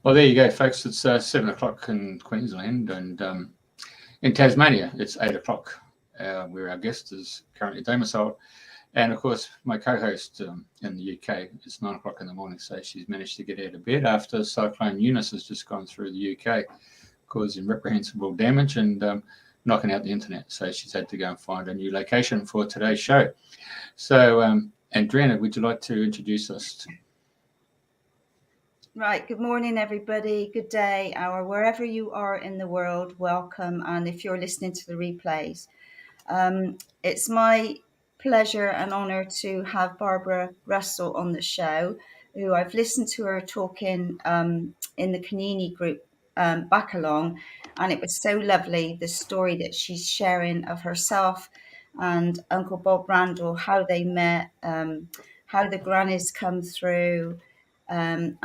Well, there you go, folks. It's 7 o'clock in Queensland, and in Tasmania, it's 8 o'clock, where our guest is currently domiciled. And of course, my co-host in the UK, it's 9 o'clock in the morning, so she's managed to get out of bed after Cyclone Eunice has just gone through the UK, causing reprehensible damage and knocking out the internet. So she's had to go and find a new location for today's show. So, Andrena, would you like to introduce us? Right. Good morning, everybody. Good day, or wherever you are in the world. Welcome. And if you're listening to the replays, it's my pleasure and honor to have Barbara Russell on the show, who I've listened to her talking in the Kanyini group back along. And it was so lovely, the story that she's sharing of herself and Uncle Bob Randall, how they met, how the grannies come through, and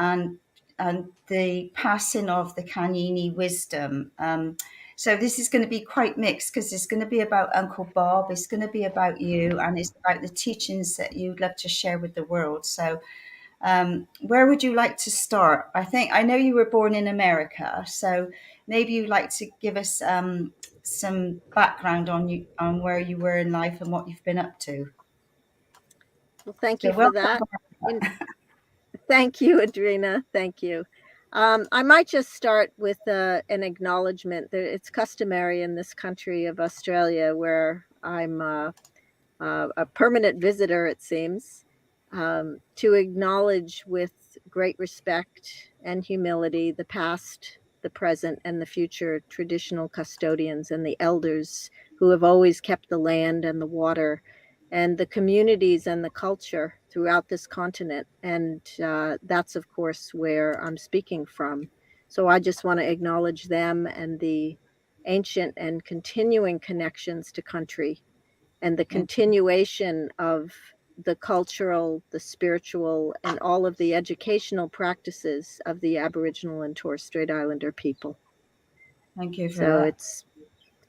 the passing of the Kanyini wisdom. So this is going to be quite mixed because it's going to be about Uncle Bob, it's going to be about you, and it's about the teachings that you'd love to share with the world. So where would you like to start? I know you were born in America, so maybe you'd like to give us some background on where you were in life and what you've been up to. Well, thank you for that. Thank you, Andrena. Thank you. I might just start with an acknowledgement that it's customary in this country of Australia, where I'm a permanent visitor, it seems, to acknowledge with great respect and humility the past, the present, and the future traditional custodians and the elders who have always kept the land and the water and the communities and the culture throughout this continent. And that's, of course, where I'm speaking from. So I just want to acknowledge them and the ancient and continuing connections to country and the continuation of the cultural, the spiritual, and all of the educational practices of the Aboriginal and Torres Strait Islander people. Thank you for that.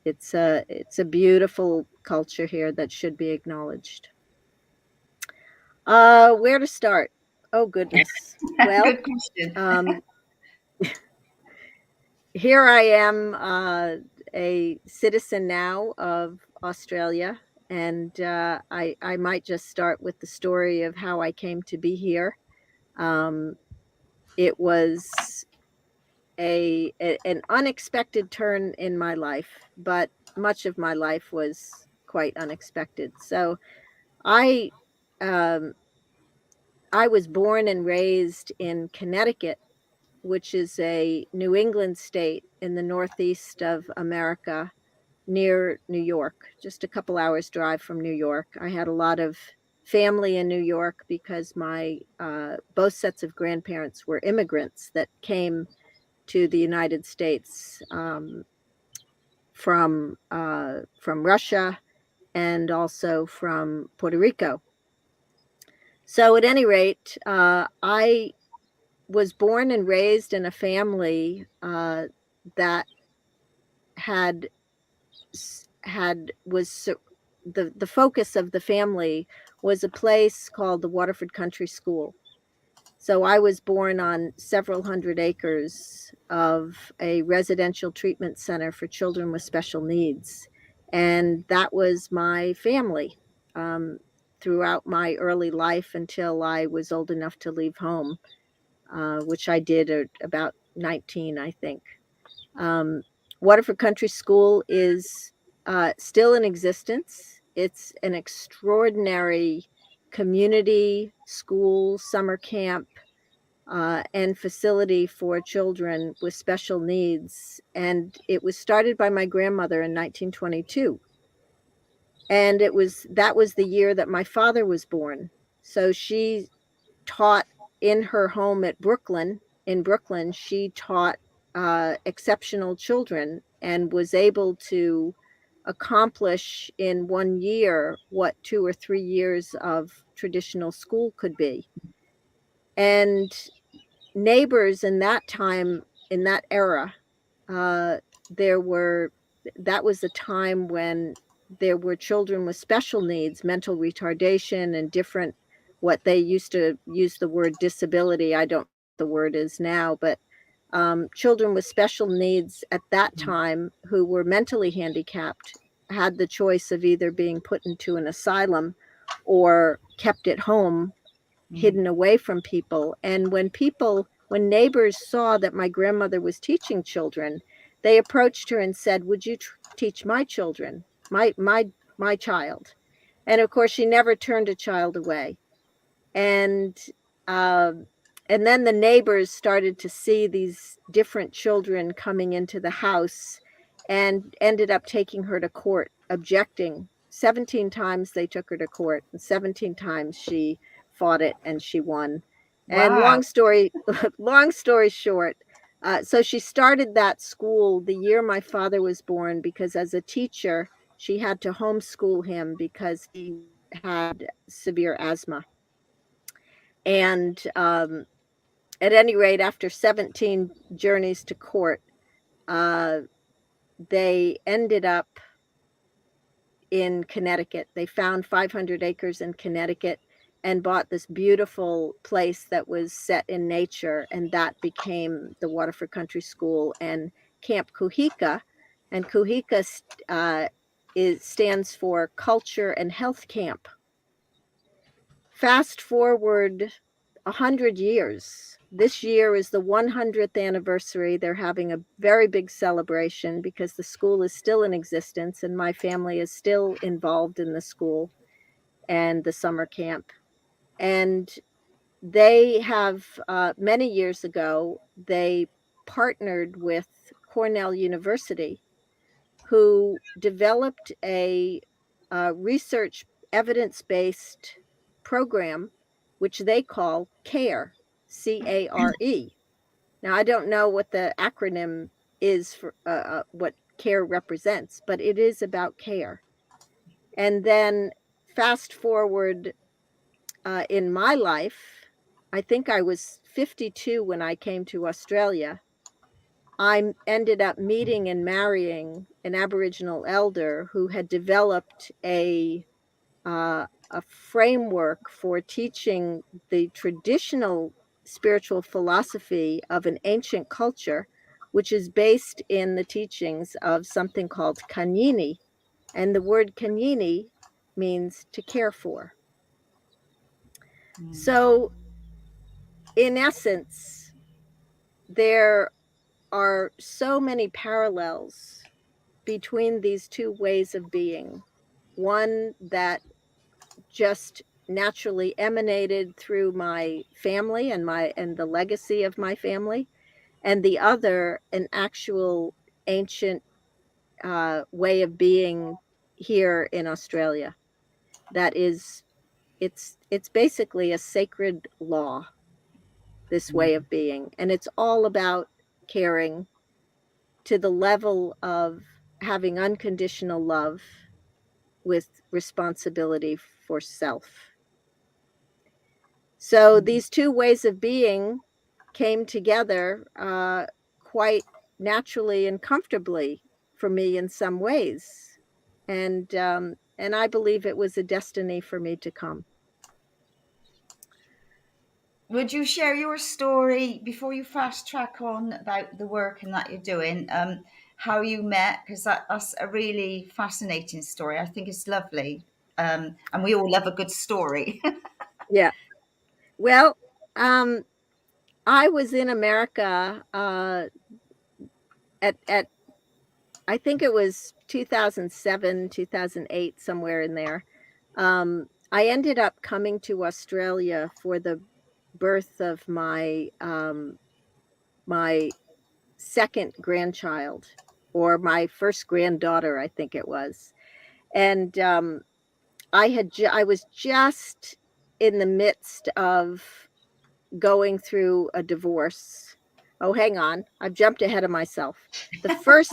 It's a beautiful culture here that should be acknowledged. Where to start? Oh, goodness. Well, good question. Here I am, a citizen now of Australia, and I might just start with the story of how I came to be here. It was an unexpected turn in my life, but much of my life was quite unexpected. So I was born and raised in Connecticut, which is a New England state in the northeast of America, near New York, just a couple hours drive from New York. I had a lot of family in New York because my both sets of grandparents were immigrants that came to the United States from Russia and also from Puerto Rico. So at any rate, I was born and raised in a family that was the focus of the family was a place called the Waterford Country School. So I was born on several hundred acres of a residential treatment center for children with special needs. And that was my family throughout my early life until I was old enough to leave home, which I did at about 19, I think. Waterford Country School is still in existence. It's an extraordinary community school, summer camp, and facility for children with special needs. And it was started by my grandmother in 1922. And that was the year that my father was born. So she taught in her home in Brooklyn, she taught exceptional children and was able to accomplish in 1 year what 2 or 3 years of traditional school could be. And neighbors in that time, in that era, that was a time when there were children with special needs, mental retardation, and different, what they used to use the word disability. I don't know what the word is now, but children with special needs at that time who were mentally handicapped had the choice of either being put into an asylum or kept at home, hidden away from people. And when neighbors saw that my grandmother was teaching children, they approached her and said, "Would you teach my children, my child?" And of course, she never turned a child away. And and then the neighbors started to see these different children coming into the house and ended up taking her to court, objecting. 17 times they took her to court, and 17 times she fought it and she won. And Wow. long story short, so she started that school the year my father was born, because as a teacher, she had to homeschool him because he had severe asthma. And at any rate, after 17 journeys to court, they ended up in Connecticut. They found 500 acres in Connecticut and bought this beautiful place that was set in nature, and that became the Waterford Country School and Camp Kuhika. And Kuhika stands for Culture and Health Camp. Fast forward 100 years. This year is the 100th anniversary. They're having a very big celebration because the school is still in existence and my family is still involved in the school and the summer camp. And they have, many years ago, they partnered with Cornell University, who developed a research evidence-based program, which they call CARE, C-A-R-E. Now, I don't know what the acronym is for what CARE represents, but it is about care. And then fast forward in my life, I think I was 52 when I came to Australia. I ended up meeting and marrying an Aboriginal elder who had developed a framework for teaching the traditional spiritual philosophy of an ancient culture, which is based in the teachings of something called Kanyini. And the word Kanyini means to care for. So, in essence, there are so many parallels between these two ways of being. One that just naturally emanated through my family and the legacy of my family, and the other an actual ancient way of being here in Australia. That is, it's basically a sacred law, this way of being, and it's all about caring to the level of having unconditional love with responsibility for self. So these two ways of being came together quite naturally and comfortably for me in some ways, and I believe it was a destiny for me to come. Would you share your story before you fast track on about the work and that you're doing? How you met, because that's a really fascinating story. I think it's lovely, and we all love a good story. Yeah. Well, I was in America at I think it was 2007, 2008, somewhere in there. I ended up coming to Australia for the birth of my my second grandchild, or my first granddaughter, I think it was. And I was just in the midst of going through a divorce. Oh, hang on. I've jumped ahead of myself. The first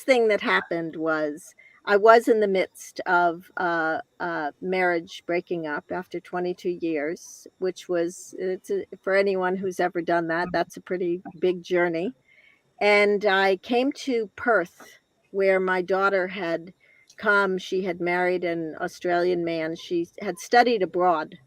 thing that happened was I was in the midst of marriage breaking up after 22 years, which was, for anyone who's ever done that, that's a pretty big journey. And I came to Perth, where my daughter had come. She had married an Australian man. She had studied abroad.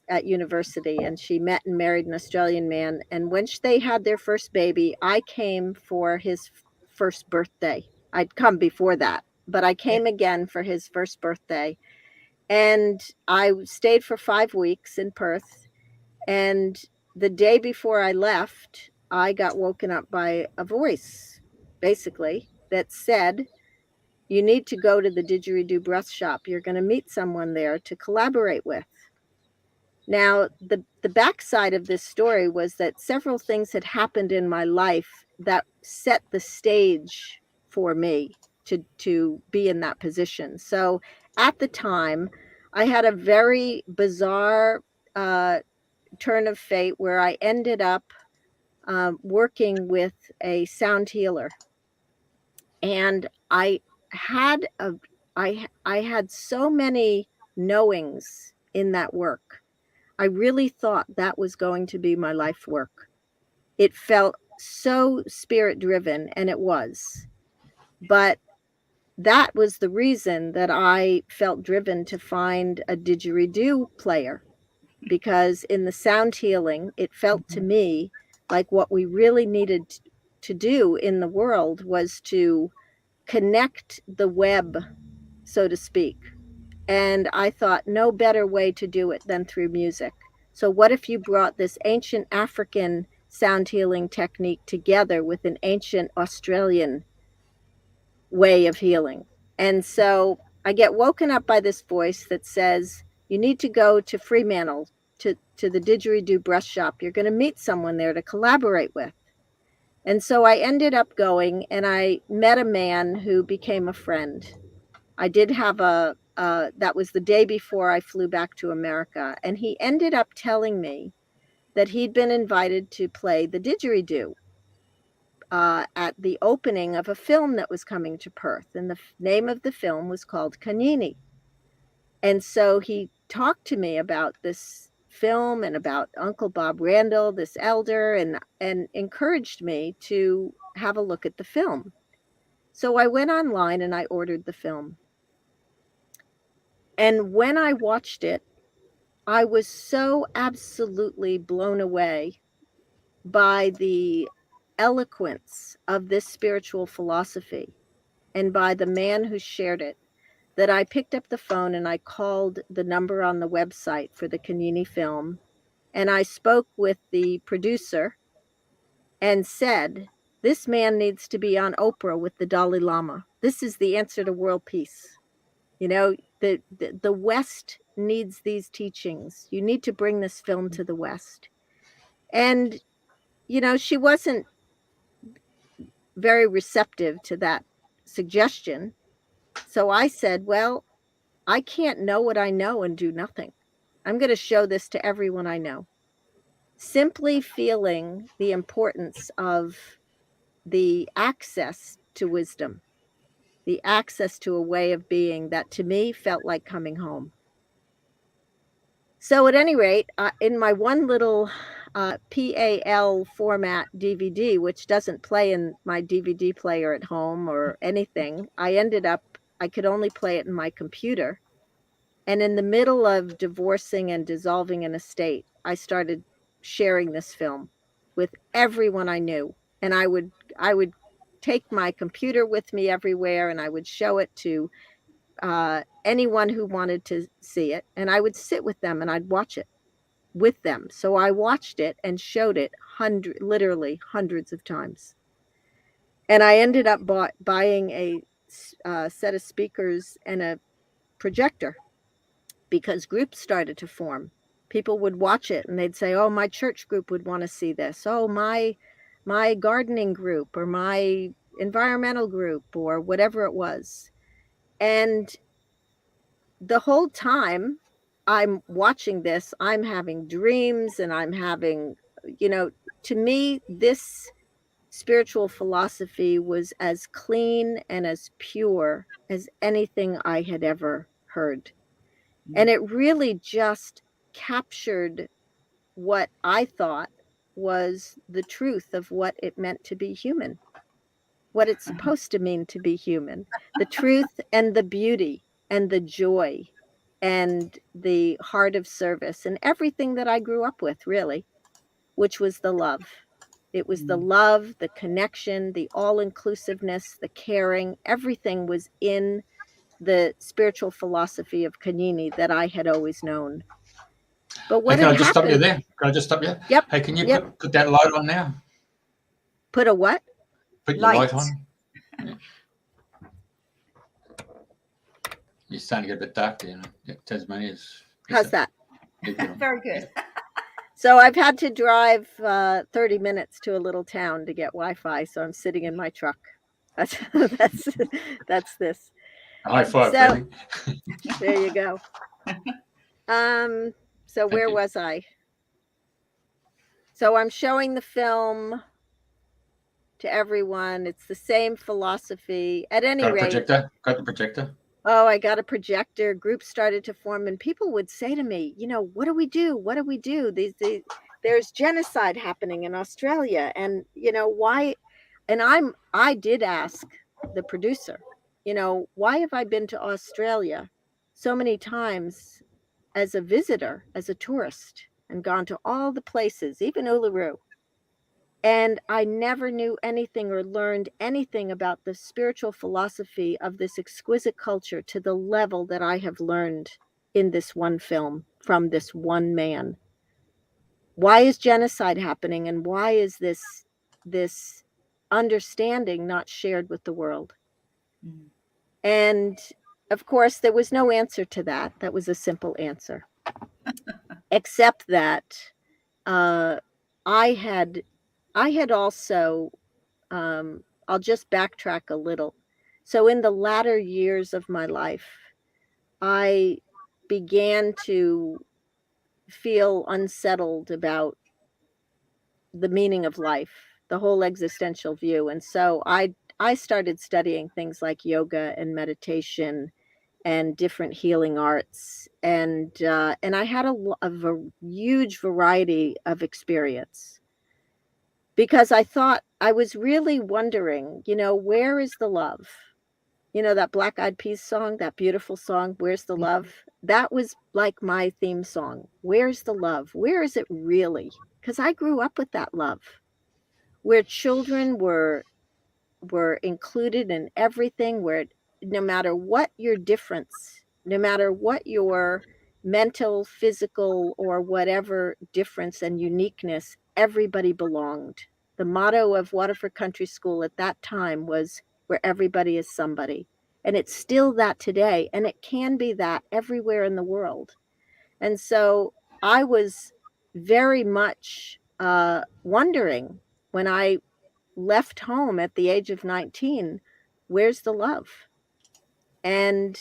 at university, and she met and married an Australian man. And when they had their first baby, I came for his first birthday. I'd come before that, but I came again for his first birthday. And I stayed for 5 weeks in Perth. And the day before I left, I got woken up by a voice, basically, that said, you need to go to the didgeridoo breath shop. You're going to meet someone there to collaborate with. Now, the backside of this story was that several things had happened in my life that set the stage for me to be in that position. So at the time, I had a very bizarre turn of fate where I ended up working with a sound healer. And I had so many knowings in that work. I really thought that was going to be my life work. It felt so spirit driven, and it was. But that was the reason that I felt driven to find a didgeridoo player, because in the sound healing, it felt to me like what we really needed to do in the world was to connect the web, so to speak. And I thought no better way to do it than through music. So what if you brought this ancient African sound healing technique together with an ancient Australian way of healing? And so I get woken up by this voice that says, you need to go to Fremantle, to the didgeridoo breath shop. You're going to meet someone there to collaborate with. And so I ended up going, and I met a man who became a friend. I did have that was the day before I flew back to America. And he ended up telling me that he'd been invited to play the didgeridoo at the opening of a film that was coming to Perth. And the name of the film was called Kanyini. And so he talked to me about this film and about Uncle Bob Randall, this elder, and encouraged me to have a look at the film. So I went online and I ordered the film. And when I watched it, I was so absolutely blown away by the eloquence of this spiritual philosophy and by the man who shared it, that I picked up the phone and I called the number on the website for the Kanyini film. And I spoke with the producer and said, this man needs to be on Oprah with the Dalai Lama. This is the answer to world peace. You know, the West needs these teachings. You need to bring this film to the West. And, you know, she wasn't very receptive to that suggestion. So I said, well, I can't know what I know and do nothing. I'm going to show this to everyone I know. Simply feeling the importance of the access to wisdom, the access to a way of being that to me felt like coming home. So at any rate, in my one little PAL format DVD, which doesn't play in my DVD player at home or anything, I could only play it in my computer. And in the middle of divorcing and dissolving an estate, I started sharing this film with everyone I knew. And I would take my computer with me everywhere, and I would show it to anyone who wanted to see it. And I would sit with them and I'd watch it with them. So I watched it and showed it literally hundreds of times. And I ended up buying a set of speakers and a projector, because groups started to form. People would watch it and they'd say, oh, my church group would want to see this. Oh, my gardening group or my environmental group or whatever it was. And the whole time I'm watching this, I'm having dreams and I'm having, you know, to me, this spiritual philosophy was as clean and as pure as anything I had ever heard. And it really just captured what I thought was the truth of what it meant to be human, what it's supposed to mean to be human, the truth and the beauty and the joy and the heart of service and everything that I grew up with, really, which was the love. It was the love, the connection, the all-inclusiveness, the caring. Everything was in the spiritual philosophy of Kanyini that I had always known. But what Hey, can had I just stop you happened? there? Can I just stop you? Yep. Hey, can you Yep. put that light on now? Put a what? Put your light Light. on. Yeah. You're starting to get a bit dark there. You know? Yeah, Tasmania's. How's that? Very good. So I've had to drive 30 minutes to a little town to get Wi-Fi, so I'm sitting in my truck. That's this. High five, So Benny. there you go. So where was I? So I'm showing the film to everyone. It's the same philosophy. At any Got a rate, projector? Got the projector? oh, I got a projector. Groups started to form, and people would say to me, you know, what do we do? What do we do? There's genocide happening in Australia, and you know why? And I did ask the producer, you know, why have I been to Australia so many times as a visitor, as a tourist, and gone to all the places, even Uluru, and I never knew anything or learned anything about the spiritual philosophy of this exquisite culture to the level that I have learned in this one film from this one man. Why is genocide happening, and why is this understanding not shared with the world? Mm. And of course, there was no answer to that. That was a simple answer, except that I had also, I'll just backtrack a little. So in the latter years of my life, I began to feel unsettled about the meaning of life, the whole existential view. And so I started studying things like yoga and meditation and different healing arts. And I had a huge variety of experience, because I thought, I was really wondering, you know, where is the love? You know, that Black Eyed Peas song, that beautiful song, Where's the Love? That was like my theme song. Where's the love? Where is it really? Because I grew up with that love, where children were included in everything, where no matter what your difference, no matter what your mental, physical, or whatever difference and uniqueness, everybody belonged. The motto of Waterford Country School at that time was, where everybody is somebody. And it's still that today, and it can be that everywhere in the world. And so I was very much wondering, when I left home at the age of 19, where's the love? And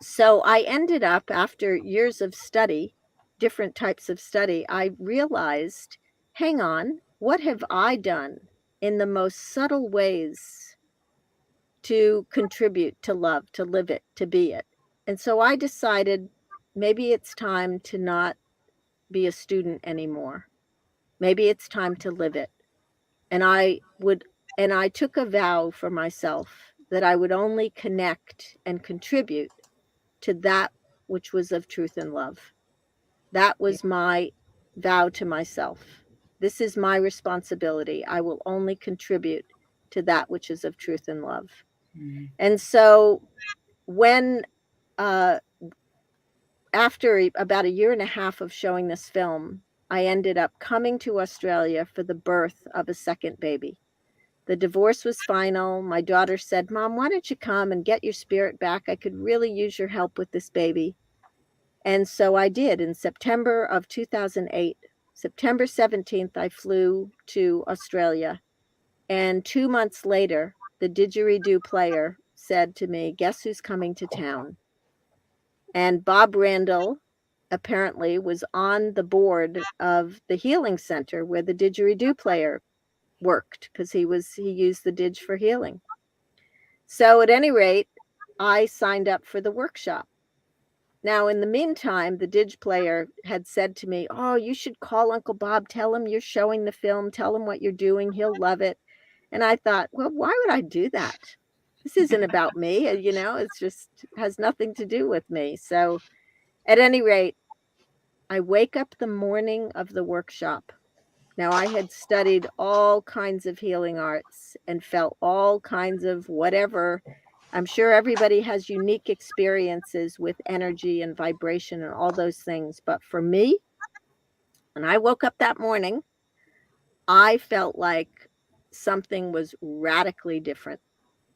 so I ended up, after years of study, different types of study, I realized, hang on, what have I done in the most subtle ways to contribute to love, to live it, to be it? And so I decided, maybe it's time to not be a student anymore. Maybe it's time to live it. And I took a vow for myself that I would only connect and contribute to that which was of truth and love. That was my vow to myself. This is my responsibility. I will only contribute to that which is of truth and love. Mm. And so when, after about a year and a half of showing this film, I ended up coming to Australia for the birth of a second baby. The divorce was final. My daughter said, Mom, why don't you come and get your spirit back? I could really use your help with this baby. And so I did. In September of 2008, September 17th, I flew to Australia. And 2 months later, the didgeridoo player said to me, guess who's coming to town? And Bob Randall apparently was on the board of the healing center where the didgeridoo player worked, because he used the didge for healing. So at any rate, I signed up for the workshop. Now, in the meantime, the didge player had said to me, oh, you should call Uncle Bob, tell him you're showing the film, tell him what you're doing, he'll love it. And I thought, well, why would I do that? this isn't about me, it's just has nothing to do with me. So at any rate, I wake up the morning of the workshop. Now, I had studied all kinds of healing arts and felt all kinds of whatever. I'm sure everybody has unique experiences with energy and vibration and all those things. But for me, when I woke up that morning, I felt like something was radically different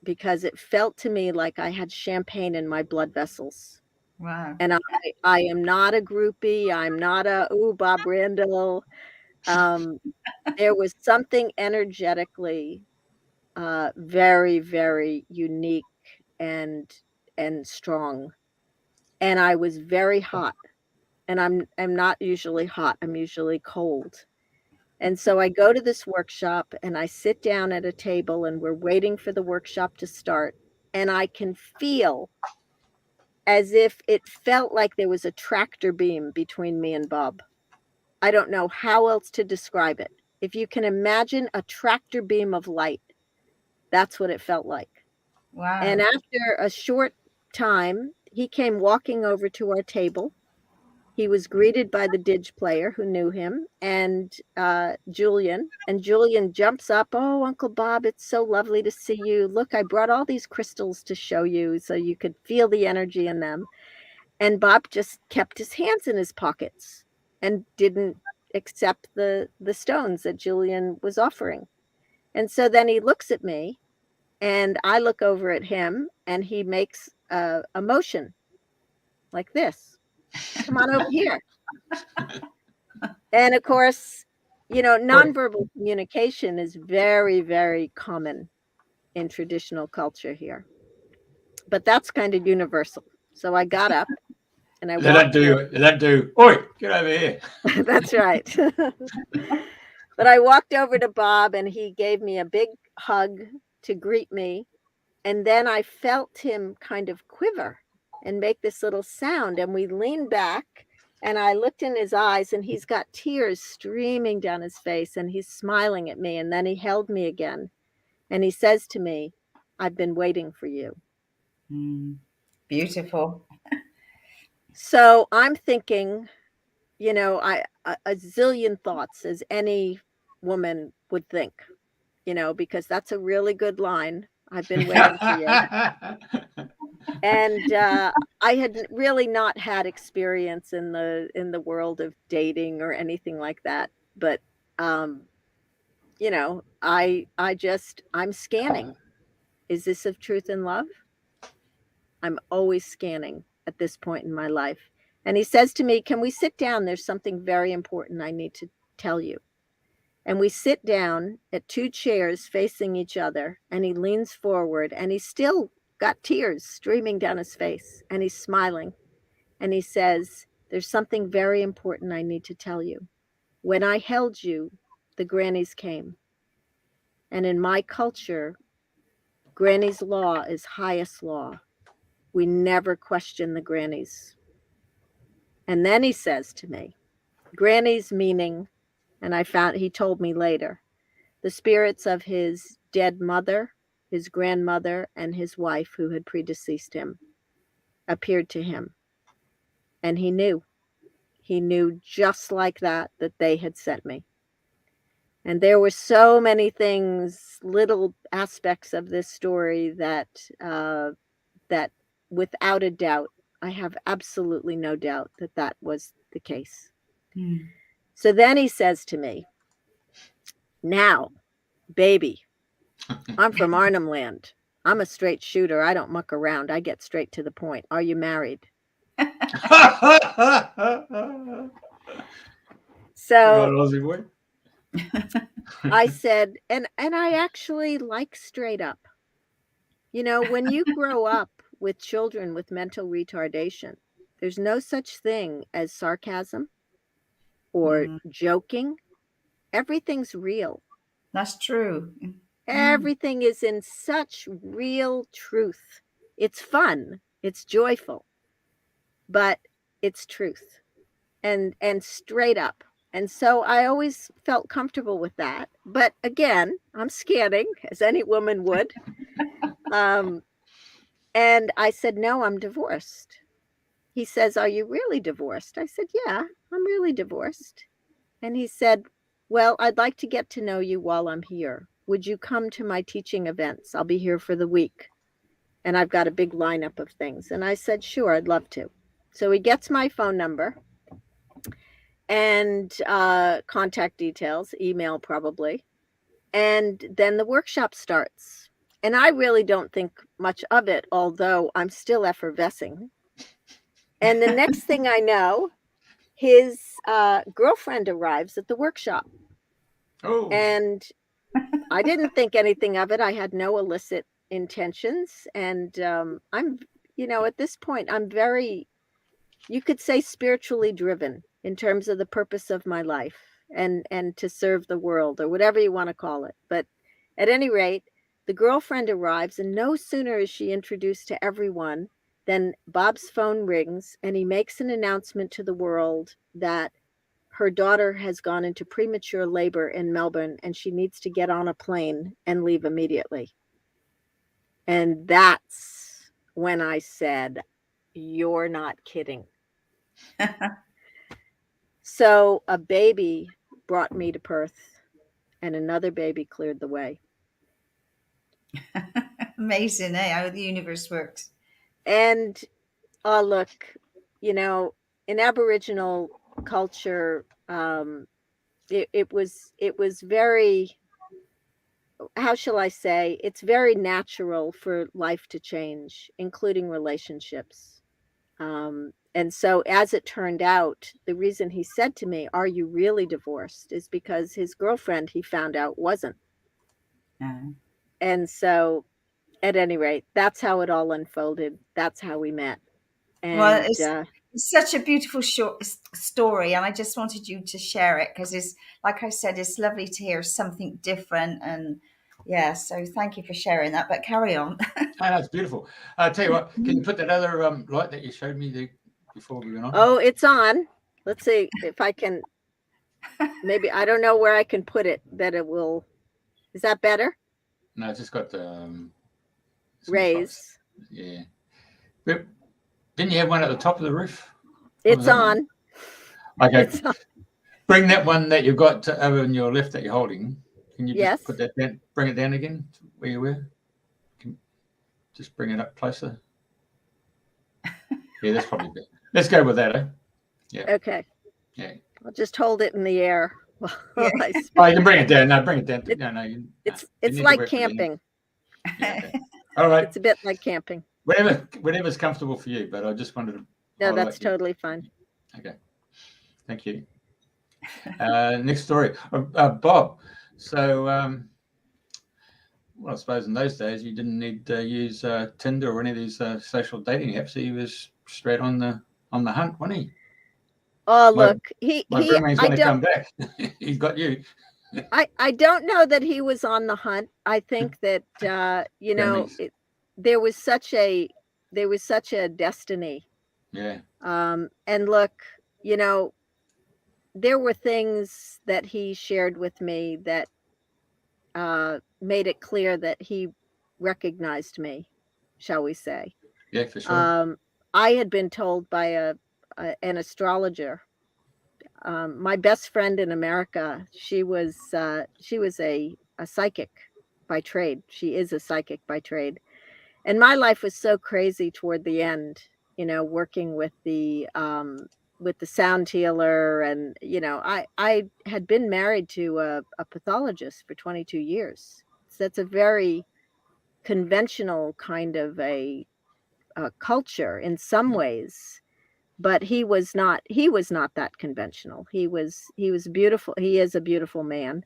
because it felt to me like I had champagne in my blood vessels. Wow. And I am not a groupie. I'm not Bob Randall. There was something energetically very, very unique and strong. And I was very hot. And I'm not usually hot. I'm usually cold. And so I go to this workshop and I sit down at a table and we're waiting for the workshop to start. And I can feel as if it felt like there was a tractor beam between me and Bob. I don't know how else to describe it. If you can imagine a tractor beam of light, that's what it felt like. Wow. And after a short time, he came walking over to our table. He was greeted by the Didge player who knew him and Julian. And Julian jumps up. Oh, Uncle Bob, it's so lovely to see you. Look, I brought all these crystals to show you so you could feel the energy in them. And Bob just kept his hands in his pockets and didn't accept the stones that Julian was offering. And so then he looks at me and I look over at him and he makes a motion like this. Come on over here. And of course, nonverbal communication is very, very common in traditional culture here. But that's kind of universal. So I got up and I walked. That do. Oi, get over here. That's right. But I walked over to Bob and he gave me a big hug to greet me. And then I felt him kind of quiver and make this little sound. And we leaned back and I looked in his eyes and he's got tears streaming down his face and he's smiling at me. And then he held me again and he says to me, I've been waiting for you. Beautiful. So I'm thinking, a zillion thoughts, as any woman would think, because that's a really good line. I've been waiting for you. And I had really not had experience in the world of dating or anything like that. But, I'm scanning. Is this of truth and love? I'm always scanning at this point in my life. And he says to me, can we sit down? There's something very important I need to tell you. And we sit down at two chairs facing each other. And he leans forward and he's still got tears streaming down his face. And he's smiling. And he says, there's something very important I need to tell you. When I held you, the grannies came. And in my culture, granny's law is highest law. We never question the grannies. And then he says to me, grannies meaning, and he told me later, the spirits of his dead mother, his grandmother, and his wife who had predeceased him appeared to him. And he knew just like that they had sent me. And there were so many things, little aspects of this story that without a doubt, I have absolutely no doubt that was the case. So then he says to me, now, baby, I'm from Arnhem Land. I'm a straight shooter. I don't muck around. I get straight to the point. Are you married? So I said, and I actually like straight up. When you grow up with children with mental retardation, there's no such thing as sarcasm or joking. Everything's real. That's true. Everything is in such real truth. It's fun. It's joyful, but it's truth and straight up. And so I always felt comfortable with that. But again, I'm scanning, as any woman would. And I said, no, I'm divorced. He says, are you really divorced? I said, yeah, I'm really divorced. And he said, well, I'd like to get to know you while I'm here. Would you come to my teaching events? I'll be here for the week. And I've got a big lineup of things. And I said, sure, I'd love to. So he gets my phone number and contact details, email probably. And then the workshop starts. And I really don't think much of it, although I'm still effervescing. And the next thing I know, his girlfriend arrives at the workshop. Oh. And I didn't think anything of it. I had no illicit intentions. And I'm, at this point, I'm very, you could say, spiritually driven in terms of the purpose of my life and to serve the world, or whatever you want to call it. But at any rate, the girlfriend arrives, and no sooner is she introduced to everyone than Bob's phone rings, and he makes an announcement to the world that her daughter has gone into premature labor in Melbourne, and she needs to get on a plane and leave immediately. And that's when I said, you're not kidding. So a baby brought me to Perth, and another baby cleared the way. Amazing, how the universe works. And look, in Aboriginal culture, it was very, how shall I say, it's very natural for life to change, including relationships. And so as it turned out, the reason he said to me, are you really divorced, is because his girlfriend, he found out, wasn't. And so at any rate, that's how it all unfolded. That's how we met. And well, it's such a beautiful short story, and I just wanted you to share it because it's, like I said, it's lovely to hear something different. And yeah, so thank you for sharing that, but carry on. Oh, that's beautiful. I'll tell you what, can you put that other light that you showed me there before we went on? Oh, it's on. Let's see if I can, maybe, I don't know where I can put it that it will, is that better? No, it's just got rays. Yeah. But didn't you have one at the top of the roof? It's on. Okay. It's on. Bring that one that you've got over on your left that you're holding. Can you just put that down, bring it down again to where you were? Just bring it up closer. Yeah, that's probably better. Let's go with that, eh? Yeah. Okay. Yeah. I'll just hold it in the air. Oh, you can bring it down. No, bring it down. It's like camping. Yeah, okay. All right. It's a bit like camping. Whatever's comfortable for you, but I just wanted to. No, that's totally fine. Okay. Thank you. Next story. Bob. So, well, I suppose in those days you didn't need to use Tinder or any of these social dating apps. He was straight on the hunt, wasn't he? Oh, look, my roommate's going to come back. He's got you. I don't know that he was on the hunt. I think that there was such a destiny. Yeah. And look, there were things that he shared with me that made it clear that he recognized me, shall we say. Yeah, for sure. I had been told by an astrologer. My best friend in America, she was a psychic by trade. She is a psychic by trade. And my life was so crazy toward the end, working with the sound healer. And, I had been married to a pathologist for 22 years. So that's a very conventional kind of a culture in some ways. But he was not that conventional. He was beautiful. He is a beautiful man.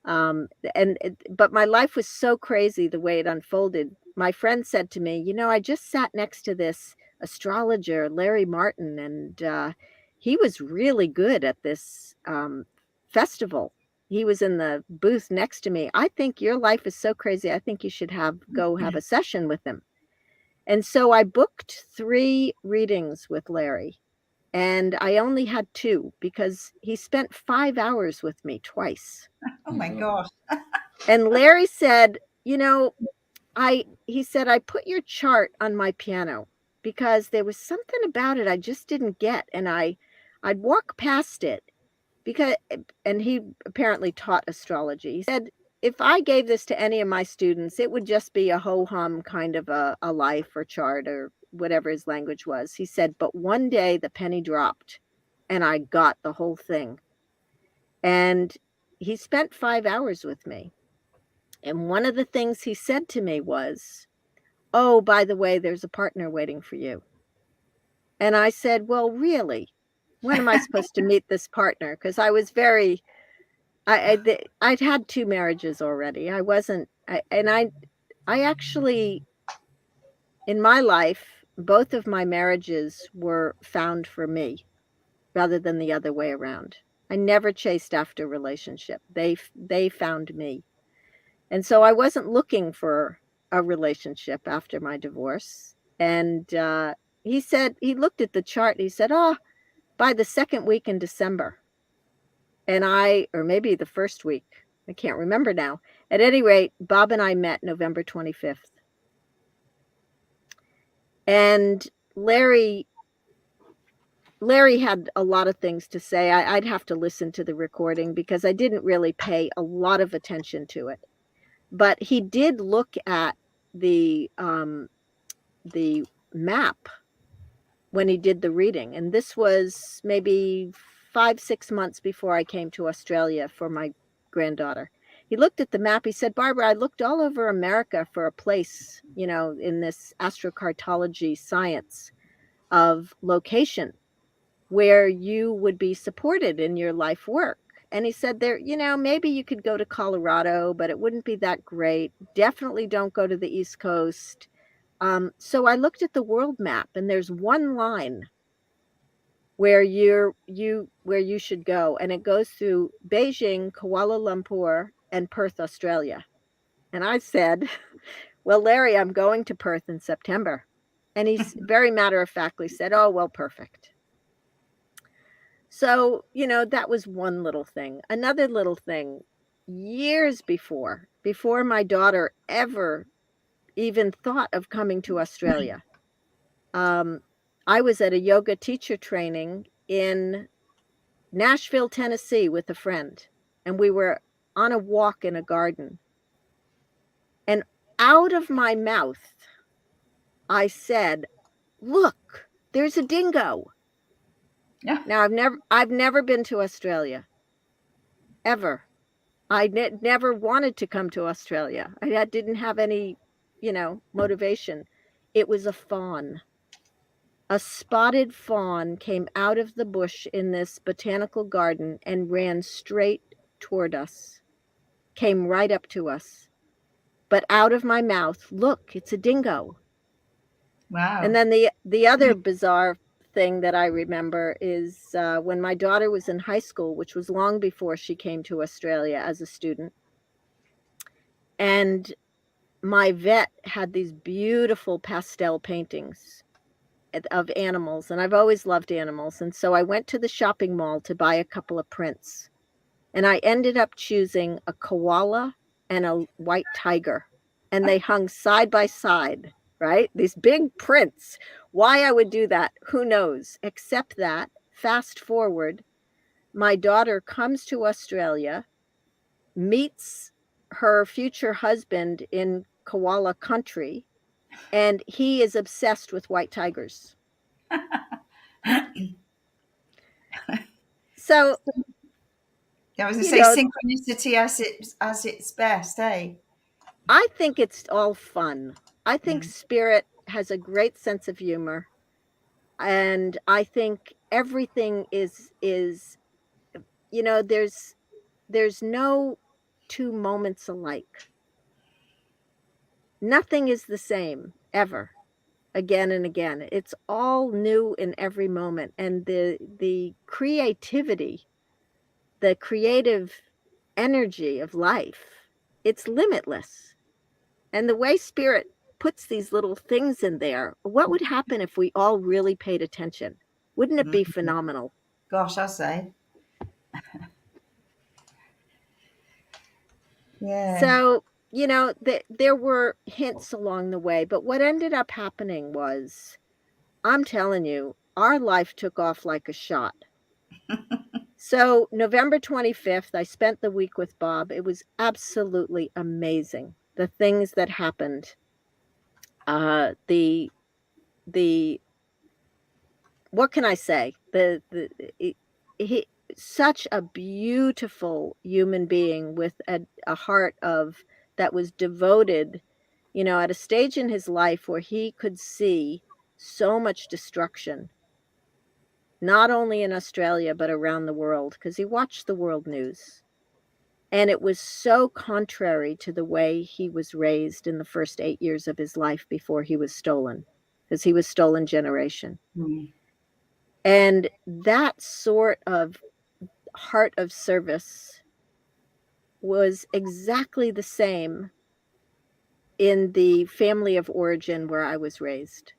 But my life was so crazy the way it unfolded. My friend said to me, I just sat next to this astrologer, Larry Martin, and he was really good at this festival. He was in the booth next to me. I think your life is so crazy. I think you should go have a session with him. And so I booked 3 readings with Larry, and I only had 2 because he spent 5 hours with me twice. Oh my gosh. And Larry said, he said, I put your chart on my piano because there was something about it I just didn't get. And I'd walk past it and he apparently taught astrology. He said, if I gave this to any of my students, it would just be a ho-hum kind of a life or chart or whatever his language was. He said, but one day the penny dropped and I got the whole thing. And he spent 5 hours with me. And one of the things he said to me was, oh, by the way, there's a partner waiting for you. And I said, well, really? When am I supposed to meet this partner? Because I was I'd had 2 marriages already. I actually, in my life, both of my marriages were found for me rather than the other way around. I never chased after a relationship. They found me. And so I wasn't looking for a relationship after my divorce. And he said, he looked at the chart and he said, oh, by the second week in December. And or maybe the first week, I can't remember now. At any rate, Bob and I met November 25th. And Larry had a lot of things to say. I'd have to listen to the recording because I didn't really pay a lot of attention to it. But he did look at the map when he did the reading. And this was maybe 5-6 months before I came to Australia for my granddaughter. He looked at the map. He said, Barbara, I looked all over America for a place, in this astrocartology science of location where you would be supported in your life work. And he said there, maybe you could go to Colorado, but it wouldn't be that great. Definitely don't go to the East Coast. So I looked at the world map and there's one line where you should go. And it goes through Beijing, Kuala Lumpur, and Perth, Australia. And I said, well, Larry, I'm going to Perth in September. And he's very matter-of-factly said, oh, well, perfect. So, that was one little thing. Another little thing, years before my daughter ever even thought of coming to Australia, I was at a yoga teacher training in Nashville, Tennessee with a friend. And we were on a walk in a garden. And out of my mouth, I said, look, there's a dingo. Yeah. Now, I've never been to Australia, ever. I never wanted to come to Australia. I didn't have any, motivation. It was a fawn. A spotted fawn came out of the bush in this botanical garden and ran straight toward us, came right up to us. But out of my mouth, look, it's a dingo. Wow. And then the other bizarre thing that I remember is when my daughter was in high school, which was long before she came to Australia as a student. And my vet had these beautiful pastel paintings of animals. And I've always loved animals. And so I went to the shopping mall to buy a couple of prints. And I ended up choosing a koala and a white tiger. And they hung side by side, right? These big prints. Why I would do that, who knows? Except that, fast forward, my daughter comes to Australia, meets her future husband in koala country, and he is obsessed with white tigers. So I was going to say synchronicity as its best, eh? I think it's all fun. I think spirit has a great sense of humor, and I think everything is there's no 2 moments alike. Nothing is the same ever, again and again. It's all new in every moment, and the creativity, the creative energy of life, it's limitless. And the way spirit puts these little things in there, what would happen if we all really paid attention? Wouldn't it be phenomenal? Gosh, I'll say. Yeah. So, there were hints along the way, but what ended up happening was, I'm telling you, our life took off like a shot. So November 25th, I spent the week with Bob. It was absolutely amazing. The things that happened, what can I say? He, such a beautiful human being with a heart that was devoted, at a stage in his life where he could see so much destruction, not only in Australia, but around the world, because he watched the world news. And it was so contrary to the way he was raised in the first 8 years of his life before he was stolen, because he was stolen generation. Mm. And that sort of heart of service was exactly the same in the family of origin where I was raised.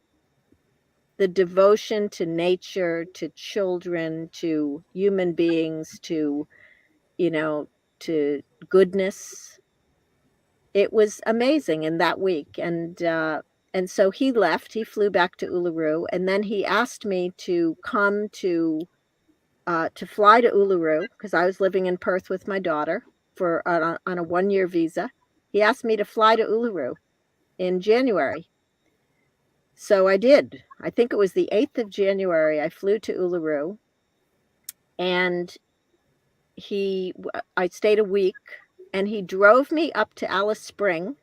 The devotion to nature, to children, to human beings, to goodness. It was amazing in that week. And so he left, he flew back to Uluru, and then he asked me to come to fly to Uluru, because I was living in Perth with my daughter on a 1-year visa. He asked me to fly to Uluru in January. So I did. I think it was the 8th of January. I flew to Uluru, and I stayed a week, and he drove me up to Alice Spring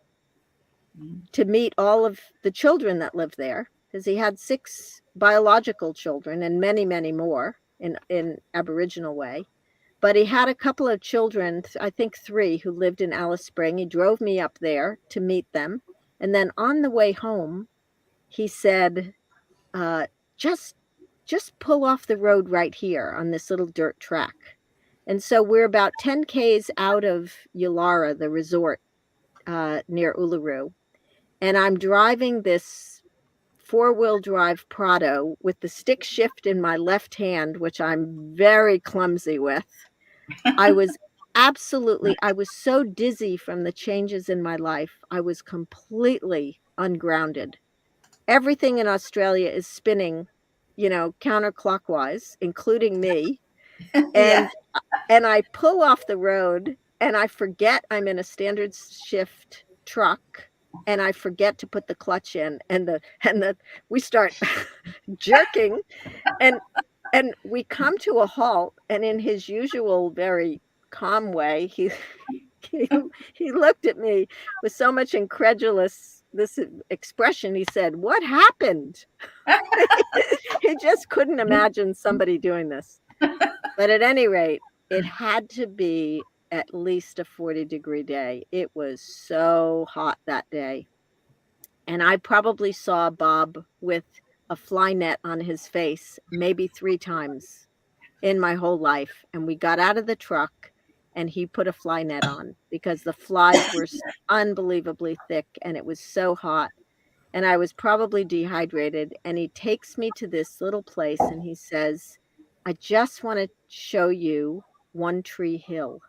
to meet all of the children that lived there, because he had 6 biological children and many, many more in Aboriginal way. But he had a couple of children, I think 3, who lived in Alice Spring. He drove me up there to meet them. And then on the way home, he said, just pull off the road right here on this little dirt track. And so we're about 10 Ks out of Yulara, the resort near Uluru. And I'm driving this 4-wheel drive Prado with the stick shift in my left hand, which I'm very clumsy with. I was so dizzy from the changes in my life. I was completely ungrounded. Everything in Australia is spinning, counterclockwise, including me. Yeah. And I pull off the road, and I forget I'm in a standard shift truck, and I forget to put the clutch in, and we start jerking, and we come to a halt, and in his usual very calm way, he looked at me with so much incredulous this expression. He said, "What happened?" He just couldn't imagine somebody doing this. But at any rate, it had to be at least a 40-degree day. It was so hot that day. And I probably saw Bob with a fly net on his face maybe 3 times in my whole life. And we got out of the truck, and he put a fly net on, because the flies were unbelievably thick, and it was so hot. And I was probably dehydrated. And he takes me to this little place, and he says, "I just want to show you One Tree Hill."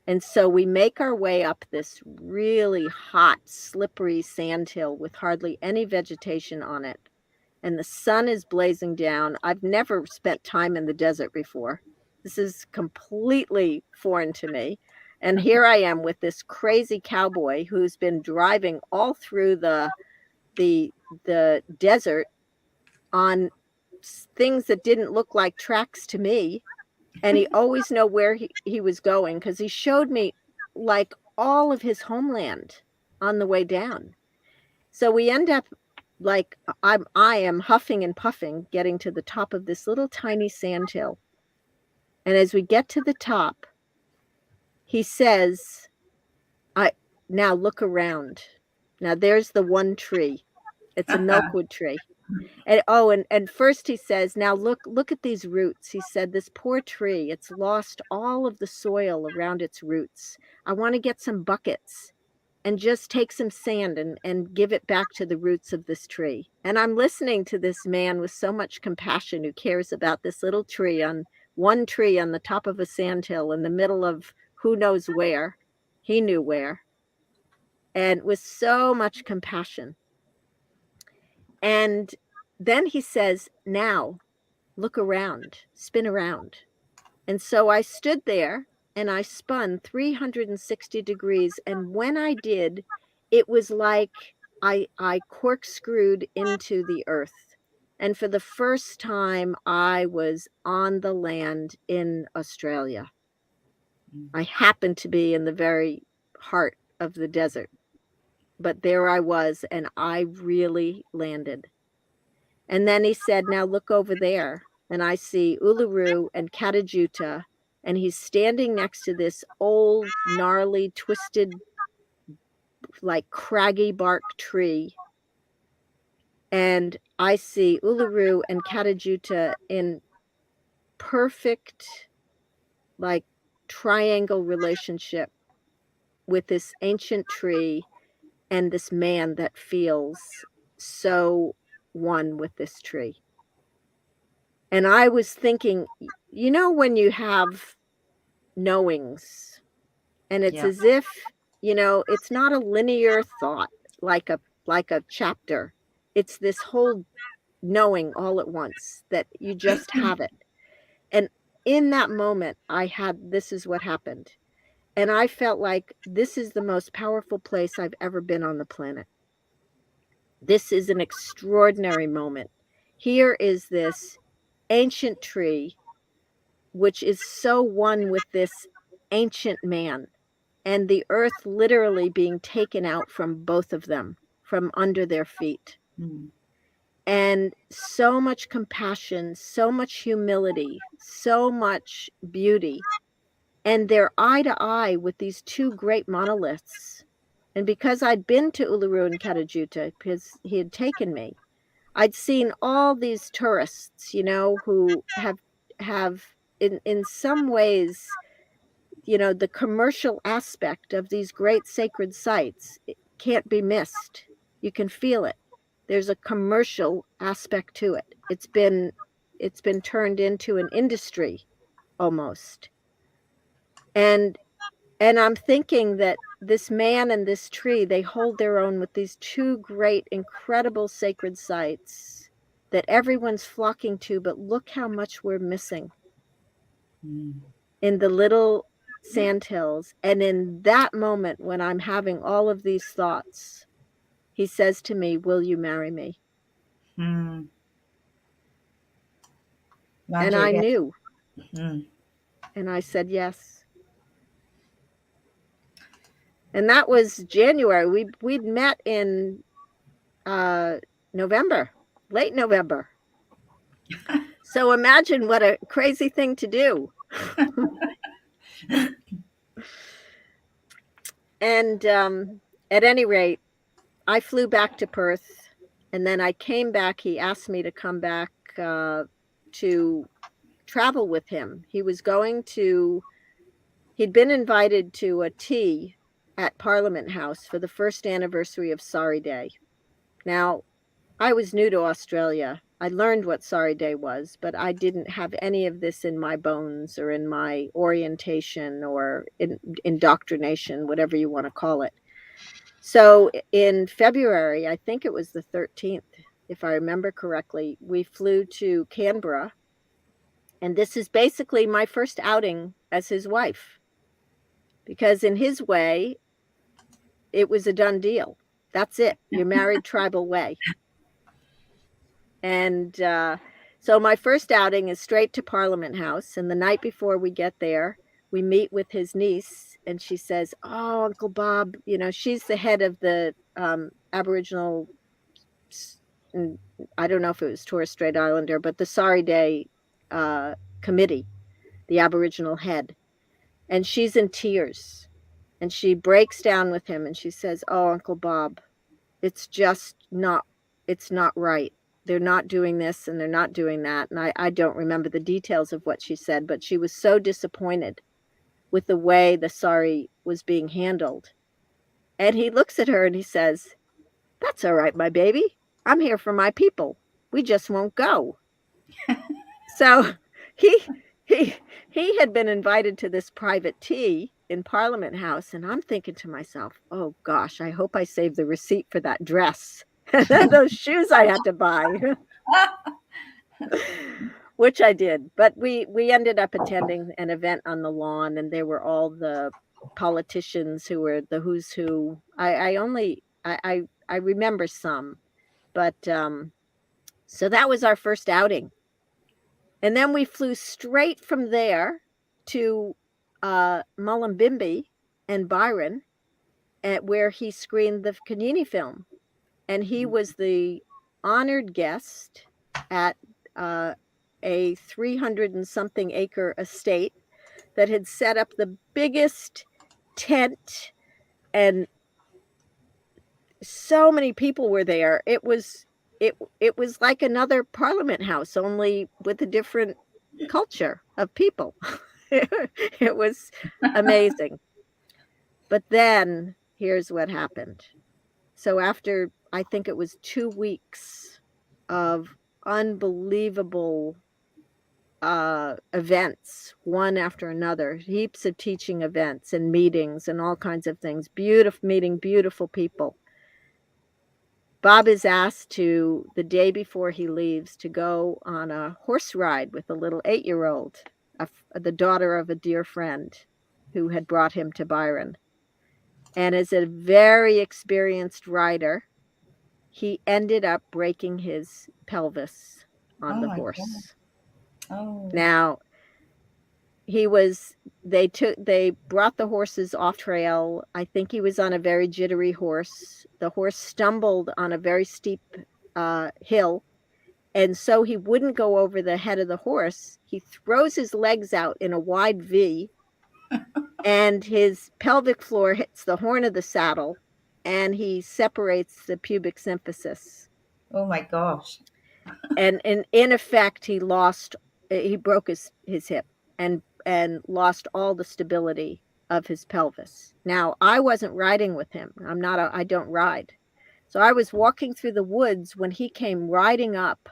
And so we make our way up this really hot, slippery sand hill with hardly any vegetation on it. And the sun is blazing down. I've never spent time in the desert before. This is completely foreign to me. And here I am with this crazy cowboy who's been driving all through the desert on things that didn't look like tracks to me. And he always knew where he was going, because he showed me like all of his homeland on the way down. So we end up like I am huffing and puffing getting to the top of this little tiny sand hill. And as we get to the top, he says, "Now look around. Now there's the one tree. It's a milkwood tree." And first he says, "Now look at these roots." He said, "This poor tree, it's lost all of the soil around its roots. I want to get some buckets and just take some sand and give it back to the roots of this tree." And I'm listening to this man with so much compassion, who cares about this little tree on the top of a sand hill in the middle of who knows where. He knew where. and with so much compassion. And then he says, now look around, spin around. And so I stood there and I spun 360 degrees. And when I did, it was like I corkscrewed into the earth. And for the first time, I was on the land in Australia. I happened to be in the very heart of the desert. But there I was, and I really landed. And then he said, now look over there. And I see Uluru and Katajuta, and he's standing next to this old, gnarly, twisted, like craggy bark tree. And I see Uluru and Katajuta in perfect, like, triangle relationship with this ancient tree and this man that feels so one with this tree. And I was thinking, you know, when you have knowings and it's as if, you know, it's not a linear thought like a chapter. It's this whole knowing all at once that you just have it. And in that moment, this is what happened. And I felt like this is the most powerful place I've ever been on the planet. This is an extraordinary moment. Here is this ancient tree, which is so one with this ancient man, and the earth literally being taken out from both of them, from under their feet. And so much compassion, so much humility, so much beauty. And they're eye to eye with these two great monoliths. And because I'd been to Uluru and Katajuta, because he had taken me, I'd seen all these tourists, you know, who have in some ways, you know, the commercial aspect of these great sacred sites, it can't be missed. You can feel it. There's a commercial aspect to it. It's been turned into an industry almost. And I'm thinking that this man and this tree, they hold their own with these two great, incredible sacred sites that everyone's flocking to, but look how much we're missing in the little sandhills. And in that moment, when I'm having all of these thoughts, he says to me, will you marry me? And I knew. And I said yes. And that was January. We'd met in November, late November. So imagine what a crazy thing to do. And at any rate, I flew back to Perth, and then I came back. He asked me to come back to travel with him. He'd been invited to a tea at Parliament House for the first anniversary of Sorry Day. Now, I was new to Australia. I learned what Sorry Day was, but I didn't have any of this in my bones or in my orientation or indoctrination, whatever you want to call it. So in February, I think it was the 13th, if I remember correctly, we flew to Canberra. And this is basically my first outing as his wife. Because in his way, it was a done deal. That's it. You're married tribal way. And so my first outing is straight to Parliament House. And the night before we get there, we meet with his niece. And she says, oh, Uncle Bob, you know, she's the head of the Aboriginal, I don't know if it was Torres Strait Islander, but the Sorry Day committee, the Aboriginal head. And she's in tears. And she breaks down with him and she says, oh, Uncle Bob, it's not right. They're not doing this and they're not doing that. And I don't remember the details of what she said, but she was so disappointed with the way the sorry was being handled. And he looks at her and he says, that's all right, my baby. I'm here for my people. We just won't go. So he had been invited to this private tea in Parliament House, and I'm thinking to myself, oh gosh, I hope I saved the receipt for that dress and then those shoes I had to buy. Which I did, but we ended up attending an event on the lawn, and there were all the politicians who were the who's who. I remember some, but so that was our first outing, and then we flew straight from there to Mullumbimby and Byron, at where he screened the Kanyini film, and he was the honored guest at a 300 and something acre estate that had set up the biggest tent, and so many people were there. It was like another Parliament House, only with a different culture of people. It was amazing. But then here's what happened. So after, I think it was 2 weeks of unbelievable events, one after another, heaps of teaching events and meetings and all kinds of things, meeting beautiful people, Bob is asked to, the day before he leaves, to go on a horse ride with a little 8-year-old, the daughter of a dear friend who had brought him to Byron. And as a very experienced rider, he ended up breaking his pelvis on the horse. Oh. Now, they brought the horses off trail. I think he was on a very jittery horse. The horse stumbled on a very steep hill, and so he wouldn't go over the head of the horse. He throws his legs out in a wide V, and his pelvic floor hits the horn of the saddle, and he separates the pubic symphysis. Oh my gosh. And in effect, he broke his hip and lost all the stability of his pelvis. Now, I wasn't riding with him. I don't ride. So I was walking through the woods when he came riding up,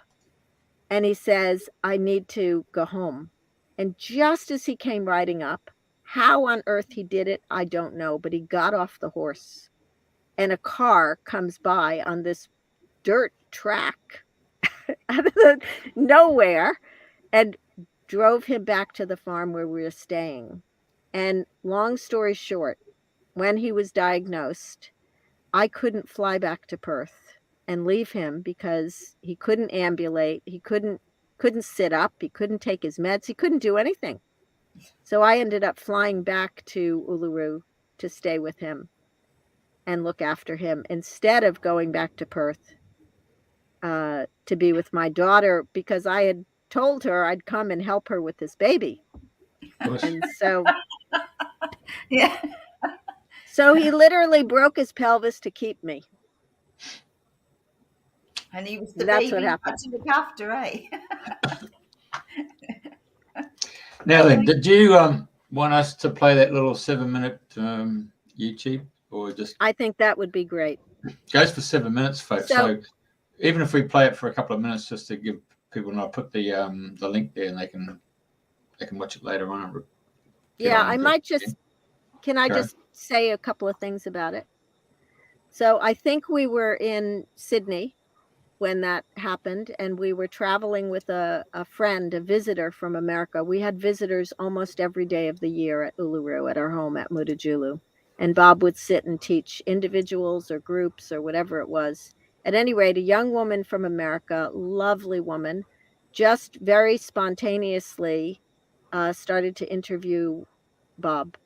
and he says, I need to go home. And just as he came riding up, how on earth he did it, I don't know, but he got off the horse, and a car comes by on this dirt track out of nowhere and drove him back to the farm where we were staying. And long story short, when he was diagnosed, I couldn't fly back to Perth and leave him because he couldn't ambulate, he couldn't sit up, he couldn't take his meds, he couldn't do anything. So I ended up flying back to Uluru to stay with him and look after him instead of going back to Perth to be with my daughter, because I had told her I'd come and help her with this baby. And so Yeah. So he literally broke his pelvis to keep me. And he was the That's baby what you had happened. to look after, eh? Now then, did you want us to play that little 7-minute YouTube, or just? I think that would be great. Goes for 7 minutes, folks. So even if we play it for a couple of minutes, just to give people, and I'll put the link there, and they can watch it later on. Yeah, I might just. Can I just say a couple of things about it? So I think we were in Sydney when that happened, and we were traveling with a friend, a visitor from America. We had visitors almost every day of the year at Uluru, at our home at Mutijulu. And Bob would sit and teach individuals or groups or whatever it was. At any rate, a young woman from America, lovely woman, just very spontaneously started to interview Bob.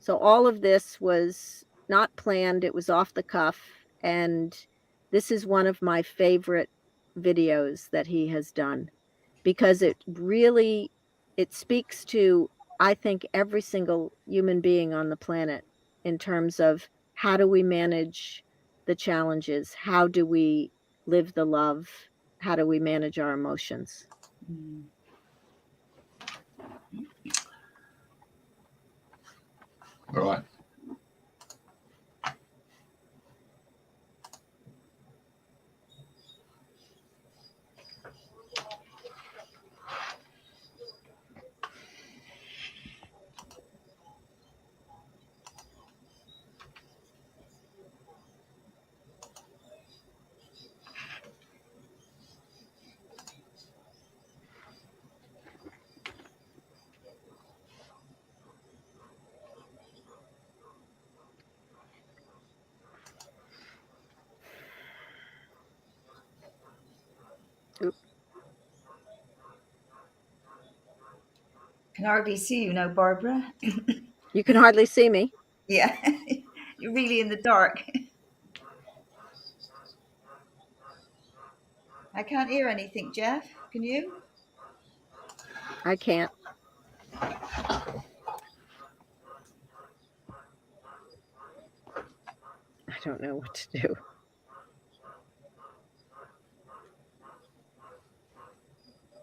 So all of this was not planned. It was off the cuff. And this is one of my favorite videos that he has done, because it speaks to, I think, every single human being on the planet in terms of how do we manage the challenges? How do we live the love? How do we manage our emotions? All right. Can hardly see you now, Barbara. You can hardly see me. Yeah, you're really in the dark. I can't hear anything, Jeff. Can you? I can't. I don't know what to do.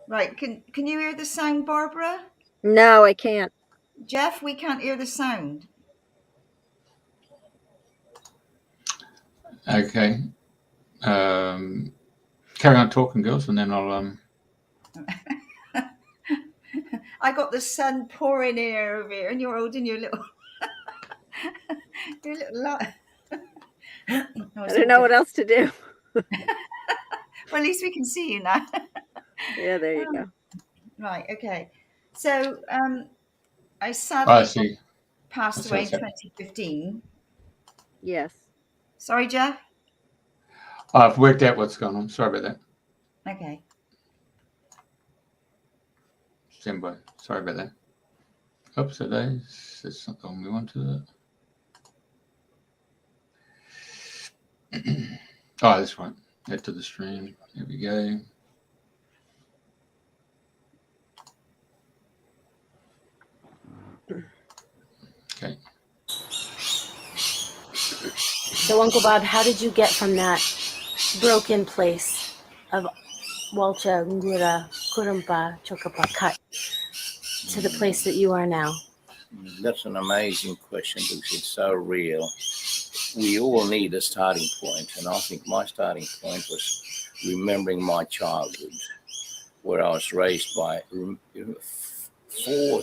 Right, can you hear the sound, Barbara? No, I can't. Jeff, we can't hear the sound. Okay. Carry on talking, girls, and then I'll I got the sun pouring in over here, and you're holding your little, your little lot. I don't know what else to do. Well, at least we can see you now. Yeah, there you go. Right. Okay. So, I I sadly see. passed away in 2015. Yes. Sorry, Jeff. I've worked out what's going on. Sorry about that. Okay. Stand by. Sorry about that. Oops, that's not the one we wanted. Oh, that's right. Add to the stream. There we go. Okay. So, Uncle Bob, how did you get from that broken place of Walcha, Ngura, Kurumpa, Chokapa, Cut to the place that you are now? That's an amazing question because it's so real. We all need a starting point, and I think my starting point was remembering my childhood, where I was raised by four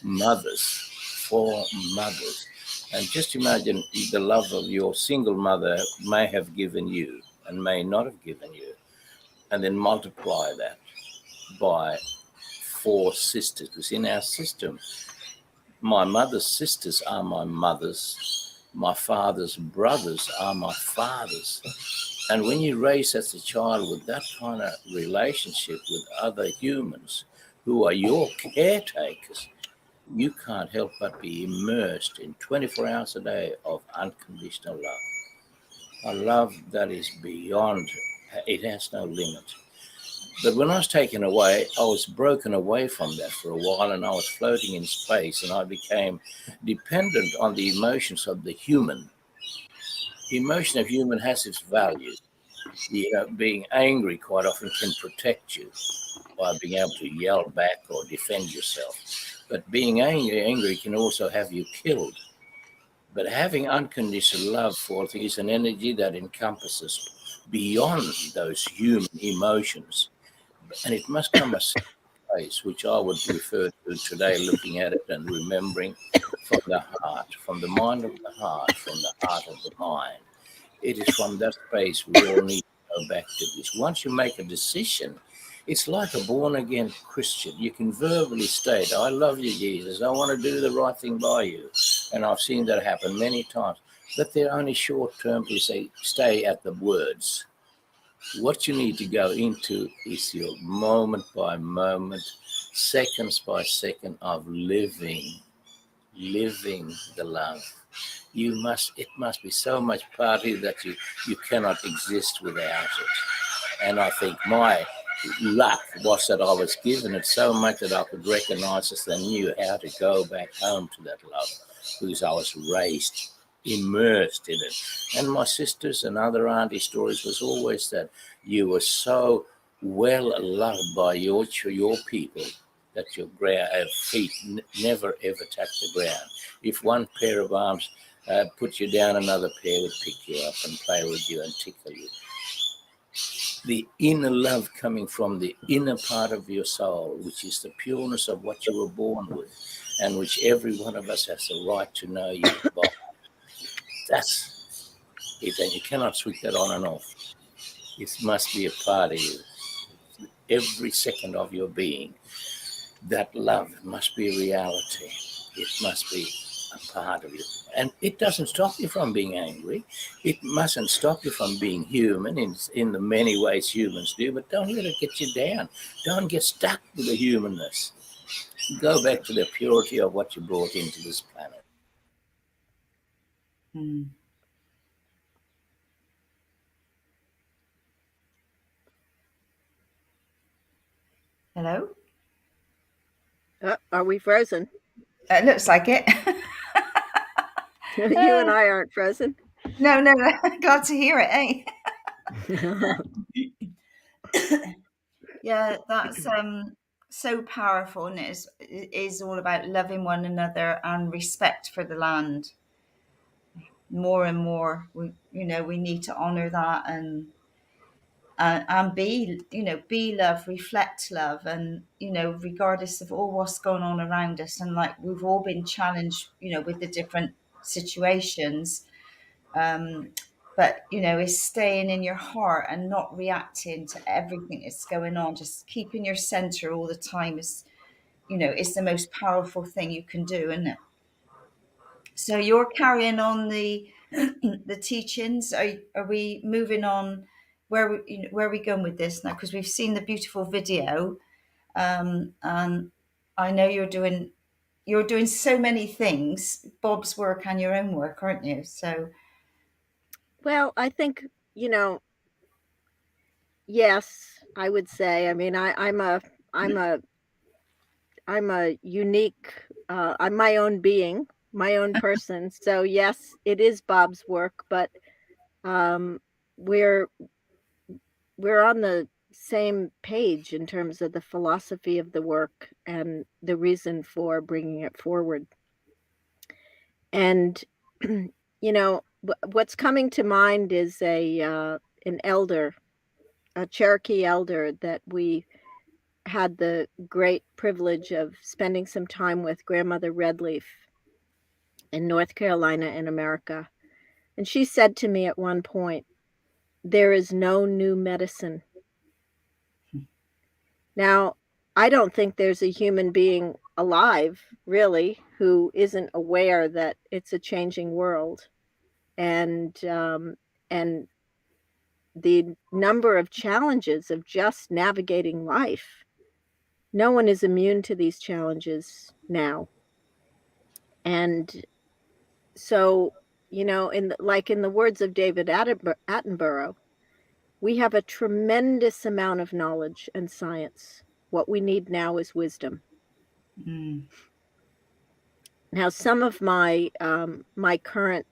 mothers. And just imagine the love of your single mother may have given you and may not have given you, and then multiply that by four sisters. Because in our system, my mother's sisters are my mothers. My father's brothers are my fathers. And when you raise as a child with that kind of relationship with other humans who are your caretakers, you can't help but be immersed in 24 hours a day of unconditional love. A love that is beyond, it has no limit. But when I was taken away, I was broken away from that for a while, and I was floating in space, and I became dependent on the emotions of the human. The emotion of human has its value. Being angry quite often can protect you by being able to yell back or defend yourself. But being angry can also have you killed. But having unconditional love for it is an energy that encompasses beyond those human emotions. And it must come a place, which I would refer to today, looking at it and remembering from the heart, from the mind of the heart, from the heart of the mind. It is from that space we all need to go back to this. Once you make a decision, it's like a born-again Christian. You can verbally state, I love you, Jesus. I want to do the right thing by you. And I've seen that happen many times. But they're only short-term to say, stay at the words. What you need to go into is your moment by moment, seconds by second of living the love. It must be so much part of you that you cannot exist without it. And I think my luck was that I was given it so much that I could recognize it and knew how to go back home to that love because I was raised, immersed in it. And my sisters and other auntie stories was always that you were so well loved by your people that your feet never ever touch the ground. If one pair of arms put you down, another pair would pick you up and play with you and tickle you. The inner love coming from the inner part of your soul, which is the pureness of what you were born with, and which every one of us has the right to know you by. That's it, and you cannot switch that on and off. It must be a part of you. Every second of your being, that love must be a reality. It must be a part of you. And it doesn't stop you from being angry. It mustn't stop you from being human in the many ways humans do, but don't let it get you down. Don't get stuck with the humanness. go back to the purity of what you brought into this planet. Mm. Hello? Are we frozen? It looks like it. You and I aren't frozen. No. Glad to hear it, eh? Yeah, that's so powerful, and it is all about loving one another and respect for the land. More and more, we need to honor that and be be love, reflect love, and regardless of all what's going on around us, and like we've all been challenged with the different situations, but is staying in your heart and not reacting to everything that's going on, just keeping your center all the time is it's the most powerful thing you can do, isn't it? So you're carrying on the the teachings. Are we moving on? Where are we going with this now? Because we've seen the beautiful video, and I know you're doing so many things, Bob's work and your own work, aren't you? So Well, I think, yes, I would say. I mean, I'm a unique, I'm my own being, my own person. So yes, it is Bob's work, but um, we're on the same page in terms of the philosophy of the work and the reason for bringing it forward. And what's coming to mind is an elder, a Cherokee elder that we had the great privilege of spending some time with, Grandmother Redleaf, in North Carolina in America. And she said to me at one point, "There is no new medicine." Now, I don't think there's a human being alive, really, who isn't aware that it's a changing world. And the number of challenges of just navigating life. No one is immune to these challenges now. And so, in the words of David Attenborough, we have a tremendous amount of knowledge and science. What we need now is wisdom. mm. Now, some of my my current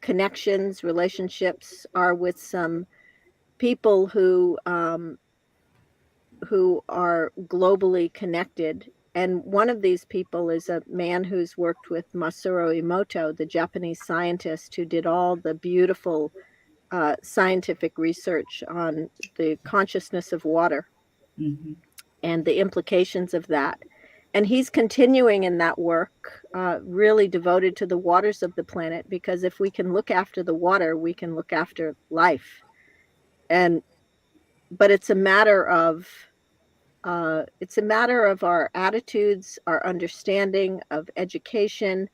connections, relationships are with some people who are globally connected. And one of these people is a man who's worked with Masaru Emoto, the Japanese scientist who did all the beautiful scientific research on the consciousness of water Mm-hmm. and the implications of that. And he's continuing in that work, really devoted to the waters of the planet, because if we can look after the water, we can look after life. But it's a matter of our attitudes, our understanding of education,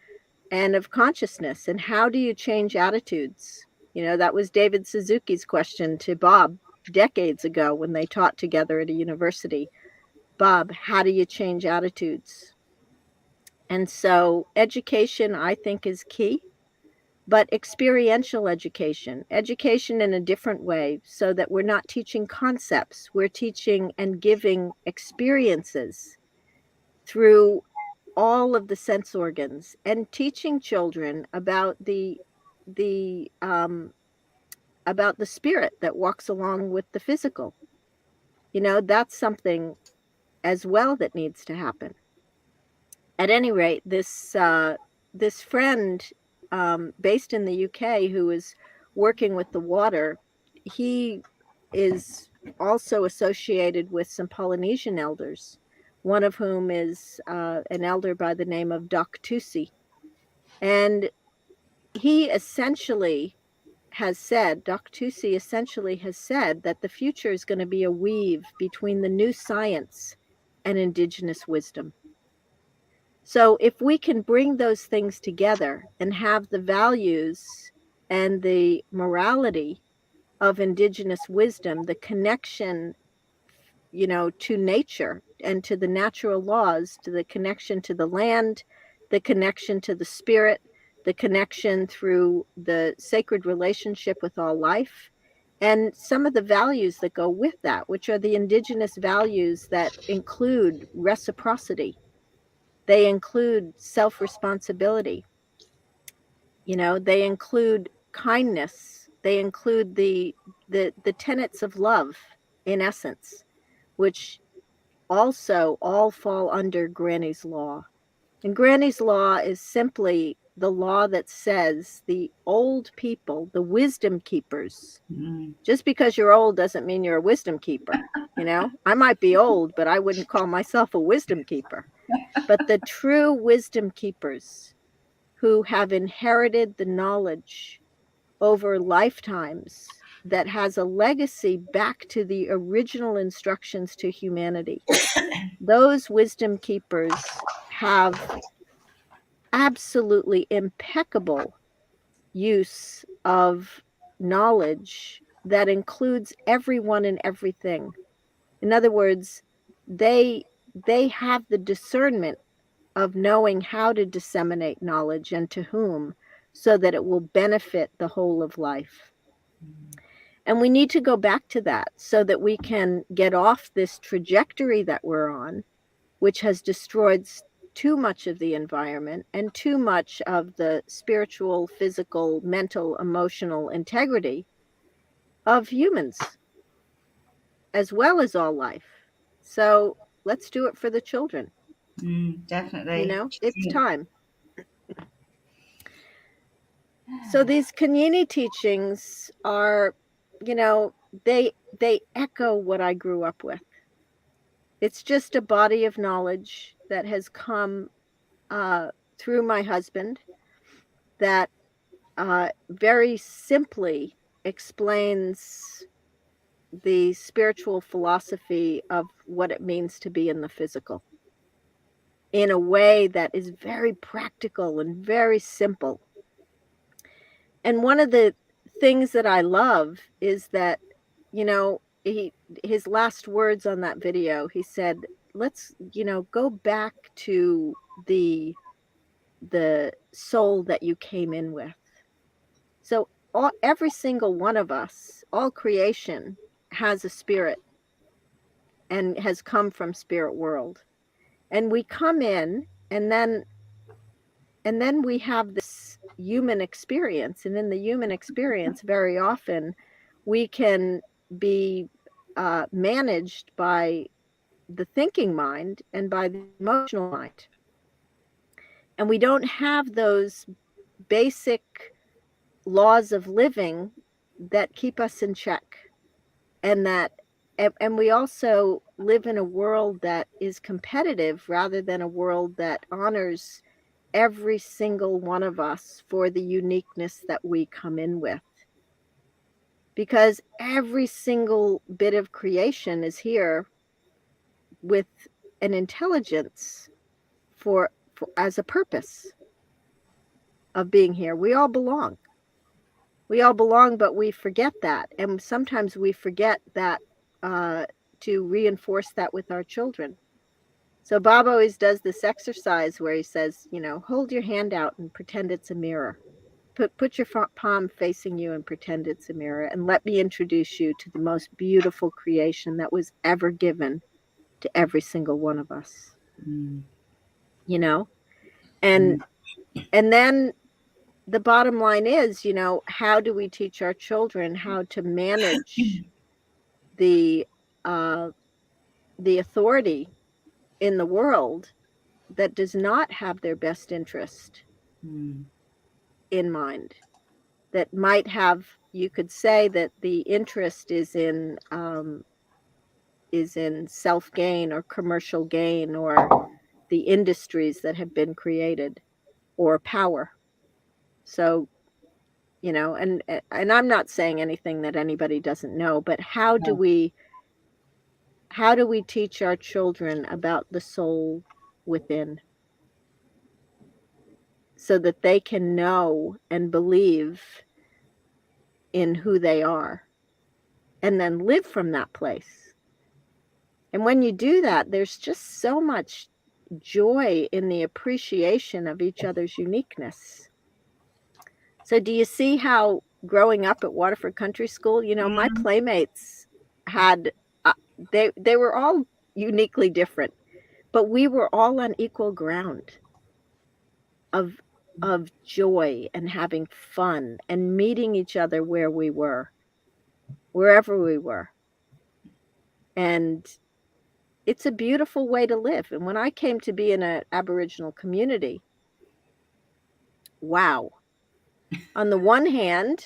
and of consciousness. And how do you change attitudes? That was David Suzuki's question to Bob decades ago when they taught together at a university. Bob, how do you change attitudes? And so education, I think, is key, but experiential education in a different way, so that we're not teaching concepts, we're teaching and giving experiences through all of the sense organs, and teaching children about the spirit that walks along with the physical. That's something as well that needs to happen. At any rate, this friend based in the UK who is working with the water, he is also associated with some Polynesian elders, one of whom is an elder by the name of Doc Tusi. And he essentially has said, Doc Tusi essentially has said that the future is going to be a weave between the new science and indigenous wisdom. So if we can bring those things together and have the values and the morality of indigenous wisdom, the connection to nature and to the natural laws, to the connection to the land, the connection to the spirit, the connection through the sacred relationship with all life, and some of the values that go with that, which are the indigenous values that include reciprocity. They include self-responsibility. They include kindness. They include the tenets of love, in essence, which also all fall under Granny's Law. And Granny's Law is simply the law that says the old people, the wisdom keepers, just because you're old doesn't mean you're a wisdom keeper. I might be old, but I wouldn't call myself a wisdom keeper. But the true wisdom keepers who have inherited the knowledge over lifetimes that has a legacy back to the original instructions to humanity. Those wisdom keepers have absolutely impeccable use of knowledge that includes everyone and everything. In other words, they have the discernment of knowing how to disseminate knowledge and to whom, so that it will benefit the whole of life. And we need to go back to that so that we can get off this trajectory that we're on, which has destroyed too much of the environment and too much of the spiritual, physical, mental, emotional integrity of humans, as well as all life. So let's do it for the children. Definitely. It's time. So these Kanyini teachings are, they echo what I grew up with. It's just a body of knowledge that has come through my husband that very simply explains the spiritual philosophy of what it means to be in the physical in a way that is very practical and very simple. And one of the things that I love is that, his last words on that video, he said, let's, go back to the soul that you came in with. So every single one of us, all creation has a spirit and has come from spirit world. And we come in and then we have this human experience. And in the human experience, very often we can be managed by the thinking mind and by the emotional mind. And we don't have those basic laws of living that keep us in check. And we also live in a world that is competitive rather than a world that honors every single one of us for the uniqueness that we come in with. Because every single bit of creation is here with an intelligence for as a purpose of being here. We all belong. We all belong, but we forget that. And sometimes we forget that to reinforce that with our children. So Bob always does this exercise where he says, hold your hand out and pretend it's a mirror. Put your palm facing you and pretend it's a mirror. And let me introduce you to the most beautiful creation that was ever given to every single one of us. And then the bottom line is, how do we teach our children how to manage the authority in the world that does not have their best interest in mind, that might have, you could say that the interest is in self-gain or commercial gain or the industries that have been created or power. So, and I'm not saying anything that anybody doesn't know, but how do we teach our children about the soul within so that they can know and believe in who they are and then live from that place? And when you do that, there's just so much joy in the appreciation of each other's uniqueness. So do you see how growing up at Waterford Country School, you know, my playmates had, they were all uniquely different, but we were all on equal ground of joy and having fun and meeting each other where we were, wherever we were. And it's a beautiful way to live. And when I came to be in an Aboriginal community, wow. On the one hand,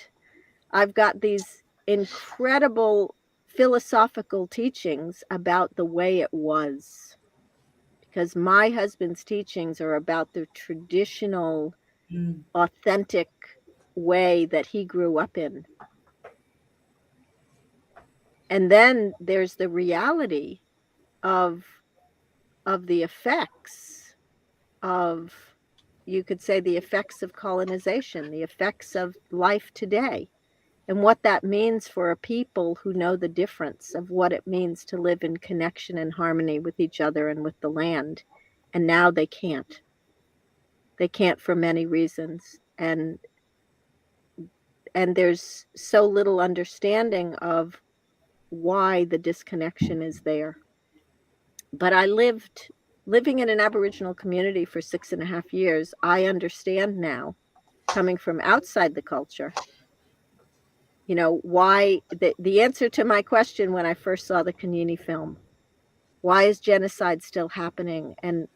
I've got these incredible philosophical teachings about the way it was, because my husband's teachings are about the traditional, authentic way that he grew up in. And then there's the reality of the effects of, you could say, the effects of colonization, the effects of life today, and what that means for a people who know the difference of what it means to live in connection and harmony with each other and with the land. And now they can't. They can't for many reasons. And there's so little understanding of why the disconnection is there. But living in an Aboriginal community for 6.5 years, I understand now, coming from outside the culture, you know, why the answer to my question when I first saw the Kanyini film, why is genocide still happening? And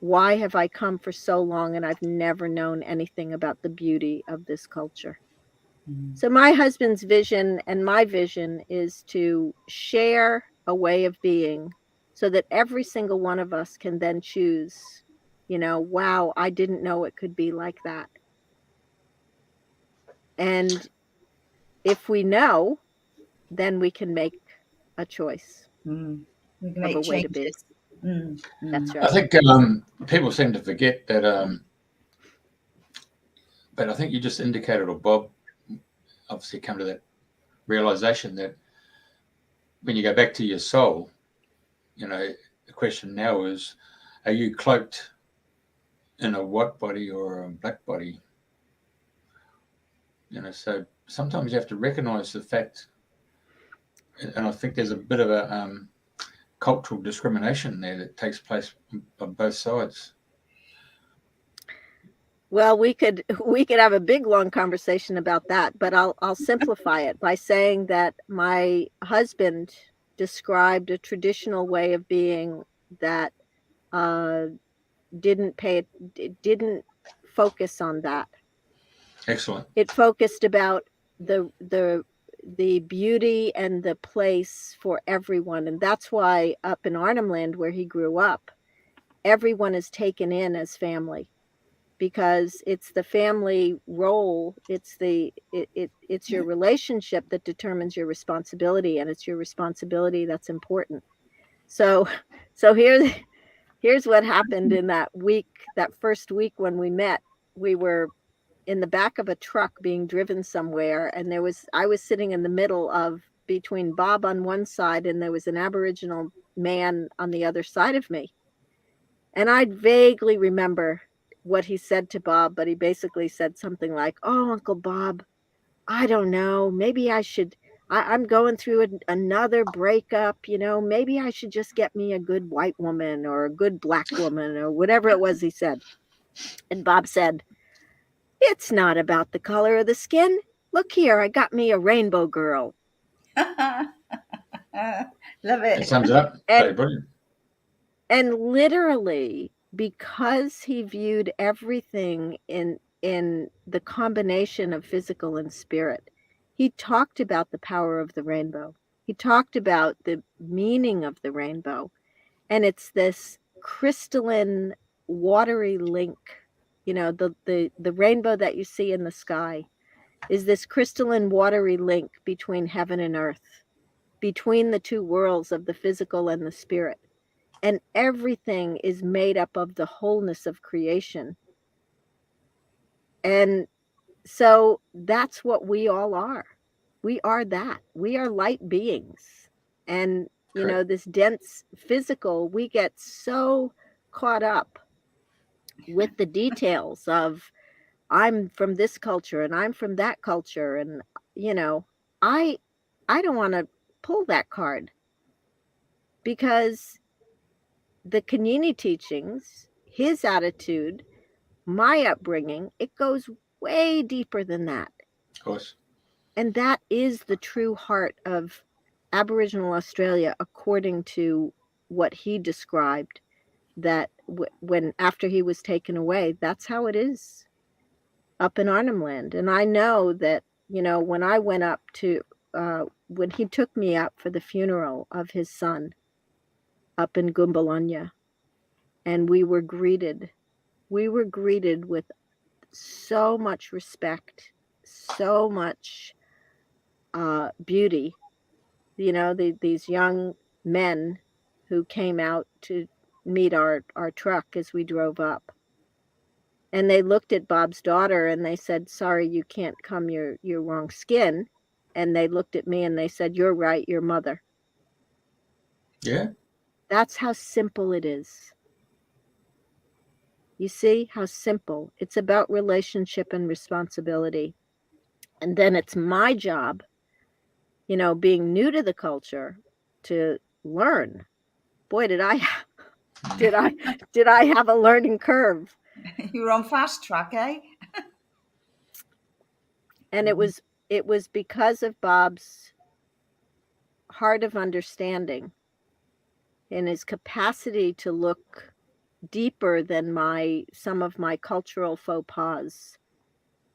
why have I come for so long and I've never known anything about the beauty of this culture? So my husband's vision and my vision is to share a way of being so that every single one of us can then choose, you know, wow, I didn't know it could be like that. And if we know, then we can make a choice We can of make a way to be. changes. That's I right. think people seem to forget that, but I think you just indicated, or Bob obviously come to that realization that when you go back to your soul, you know, the question now is, are you cloaked in a white body or a black body? You know, so sometimes you have to recognize the fact, and I think there's a bit of a cultural discrimination there that takes place on both sides. Well, we could have a big long conversation about that, but I'll simplify it by saying that my husband described a traditional way of being that didn't focus on that. Excellent. It focused about the beauty and the place for everyone, and that's why up in Arnhem Land, where he grew up, everyone is taken in as family, because it's the family role, it's your relationship that determines your responsibility, and it's your responsibility that's important. So here's what happened in that first week when we met. We were in the back of a truck being driven somewhere, and I was sitting in the middle of between Bob on one side, and there was an Aboriginal man on the other side of me. And I vaguely remember what he said to Bob, but he basically said something like, "Oh, Uncle Bob, I don't know, maybe I should, I'm going through another breakup, you know, maybe I should just get me a good white woman or a good black woman," or whatever it was he said. And Bob said, "It's not about the color of the skin. Look here, I got me a rainbow girl." Love That it. sums it up. And, Brilliant. and literally, because he viewed everything in the combination of physical and spirit, he talked about the power of the rainbow. He talked about the meaning of the rainbow. And it's this crystalline, watery link. You know, the rainbow that you see in the sky is this crystalline, watery link between heaven and earth, between the two worlds of the physical and the spirit. And everything is made up of the wholeness of creation. And so that's what we all are. We are that. We are light beings. And You know, this dense physical, we get so caught up with the details of I'm from this culture and I'm from that culture. And, you know, I don't want to pull that card, because the Kanyini teachings, his attitude, my upbringing, it goes way deeper than that. Of course. And that is the true heart of Aboriginal Australia, according to what he described, that when after he was taken away, that's how it is up in Arnhem Land. And I know that, you know, when I went up to, when he took me up for the funeral of his son up in Gumbalanya, and we were greeted with so much respect, so much beauty. You know, these young men who came out to meet our truck as we drove up. And they looked at Bob's daughter and they said, sorry, you can't come, you're wrong skin. And they looked at me and they said, you're right, your mother. Yeah. That's how simple it is. You see how simple. It's about relationship and responsibility. And then it's my job, you know, being new to the culture, to learn. Boy, did I have a learning curve. You were on fast track, eh? And it was because of Bob's heart of understanding and his capacity to look deeper than some of my cultural faux pas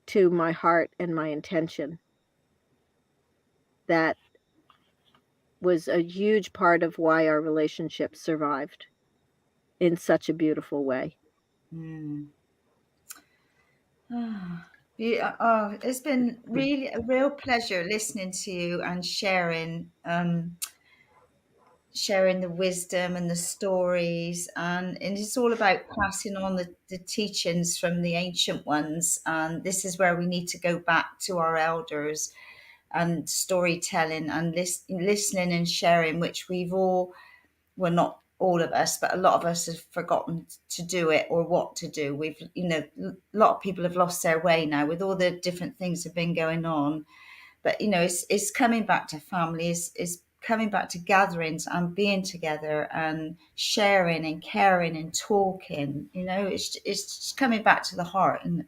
to my heart and my intention. That was a huge part of why our relationship survived in such a beautiful way. It's been really a real pleasure listening to you and sharing the wisdom and the stories, and it's all about passing on the teachings from the ancient ones. And this is where we need to go back to our elders and storytelling and listening and sharing, which we've all, well, not all of us, but a lot of us have forgotten to do it or what to do. We've, you know, a lot of people have lost their way now with all the different things that have been going on. But, you know, it's coming back to families, it's coming back to gatherings and being together and sharing and caring and talking. You know, it's just coming back to the heart. And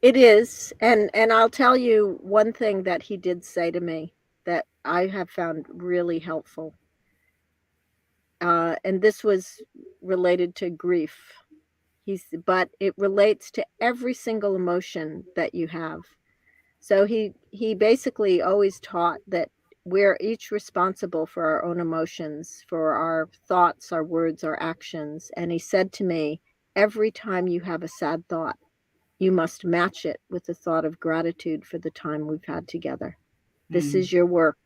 it is. And I'll tell you one thing that he did say to me that I have found really helpful. And this was related to grief. But it relates to every single emotion that you have. So he basically always taught that we're each responsible for our own emotions, for our thoughts, our words, our actions. And he said to me, every time you have a sad thought, you must match it with the thought of gratitude for the time we've had together. This is your work.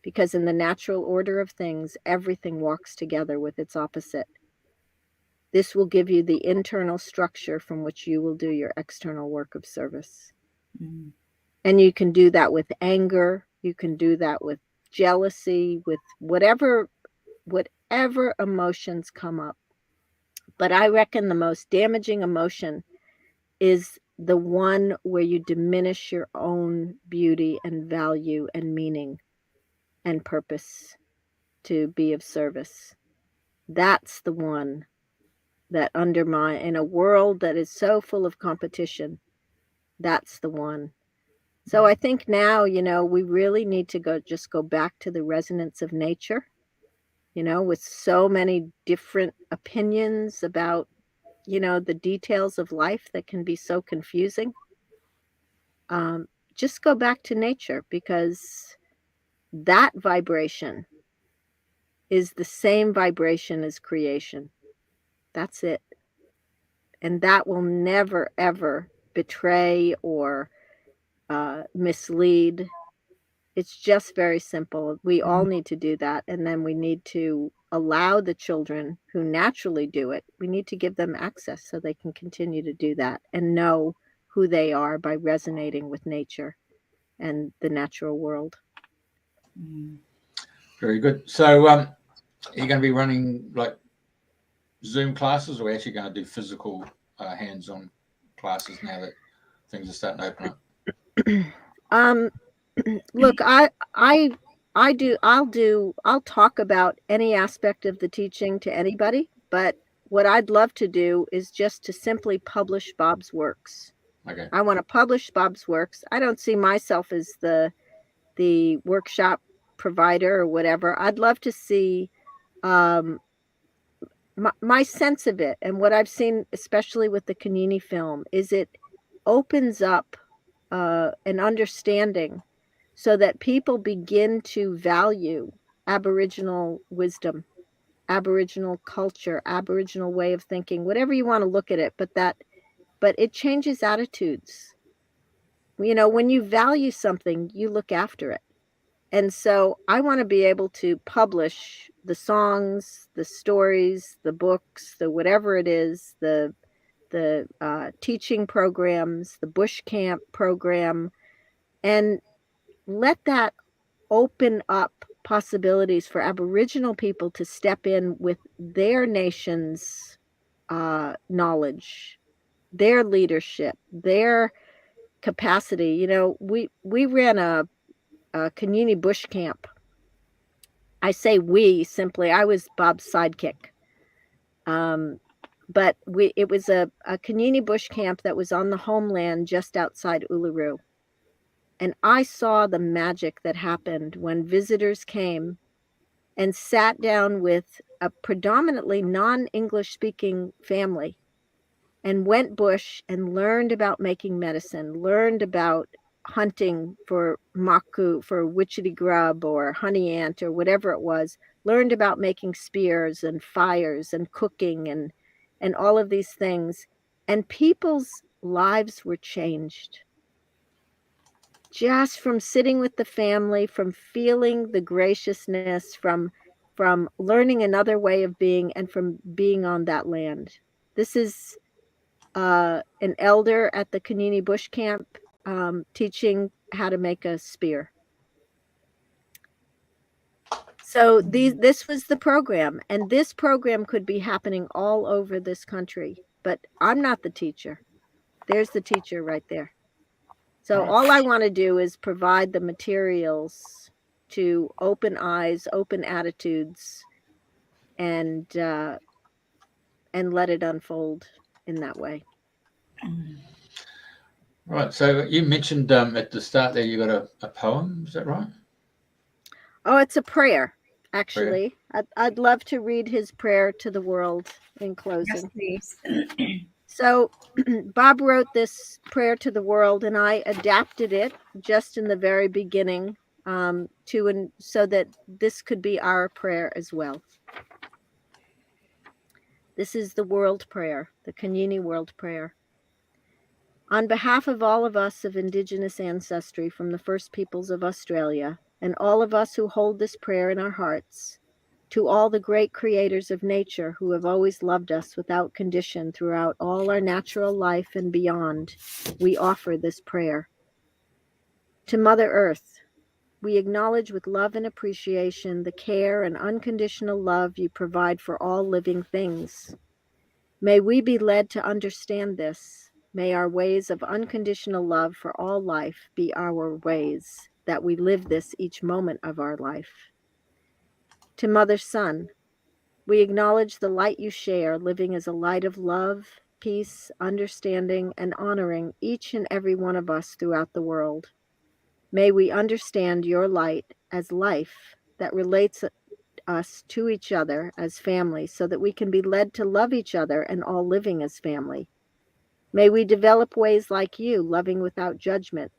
Because in the natural order of things, everything walks together with its opposite. This will give you the internal structure from which you will do your external work of service. And you can do that with anger. You can do that with jealousy, with whatever emotions come up. But I reckon the most damaging emotion is the one where you diminish your own beauty and value and meaning and purpose to be of service. That's the one that undermine, in a world that is so full of competition, that's the one. So I think now, you know, we really need to go back to the resonance of nature, you know, with so many different opinions about, you know, the details of life that can be so confusing. Just go back to nature, because that vibration is the same vibration as creation. That's it. And that will never, ever betray or mislead. It's just very simple. We all need to do that. And then we need to allow the children who naturally do it, we need to give them access so they can continue to do that and know who they are by resonating with nature and the natural world. Very good. So, are you going to be running like Zoom classes, or are we actually going to do physical hands-on classes now that things are starting to open up? Look, I'll talk about any aspect of the teaching to anybody, but what I'd love to do is just to simply publish Bob's works. Okay. I want to publish Bob's works. I don't see myself as the workshop provider or whatever. I'd love to see my sense of it, and what I've seen, especially with the Kanyini film, is it opens up an understanding so that people begin to value Aboriginal wisdom, Aboriginal culture, Aboriginal way of thinking, whatever you want to look at it, but it changes attitudes. You know, when you value something, you look after it. And so I want to be able to publish the songs, the stories, the books, the whatever it is, the teaching programs, the bush camp program, and let that open up possibilities for Aboriginal people to step in with their nation's knowledge, their leadership, their capacity. You know, we ran a Kanyini bush camp. I say we simply. I was Bob's sidekick. But it was a Kanyini bush camp that was on the homeland just outside Uluru. And I saw the magic that happened when visitors came and sat down with a predominantly non-English speaking family and went bush and learned about making medicine, learned about hunting for maku, for witchetty grub or honey ant or whatever it was, learned about making spears and fires and cooking and all of these things. And people's lives were changed just from sitting with the family, from feeling the graciousness, from learning another way of being, and from being on that land. This is an elder at the Kanyini Bush Camp teaching how to make a spear. So this was the program, and this program could be happening all over this country, but I'm not the teacher. There's the teacher right there. So all I want to do is provide the materials to open eyes, open attitudes, and let it unfold in that way. Right. So you mentioned at the start there you got a poem. Is that right? Oh, it's a prayer, actually. Prayer. I'd love to read his prayer to the world in closing. Yes, please. So Bob wrote this prayer to the world, and I adapted it just in the very beginning so that this could be our prayer as well. This is the world prayer, the Kanyini world prayer. On behalf of all of us of Indigenous ancestry from the first peoples of Australia, and all of us who hold this prayer in our hearts, to all the great creators of nature who have always loved us without condition throughout all our natural life and beyond, we offer this prayer. To Mother Earth, we acknowledge with love and appreciation the care and unconditional love you provide for all living things. May we be led to understand this. May our ways of unconditional love for all life be our ways, that we live this each moment of our life. To Mother Sun, we acknowledge the light you share, living as a light of love, peace, understanding, and honoring each and every one of us throughout the world. May we understand your light as life that relates us to each other as family, so that we can be led to love each other and all living as family. May we develop ways like you, loving without judgment,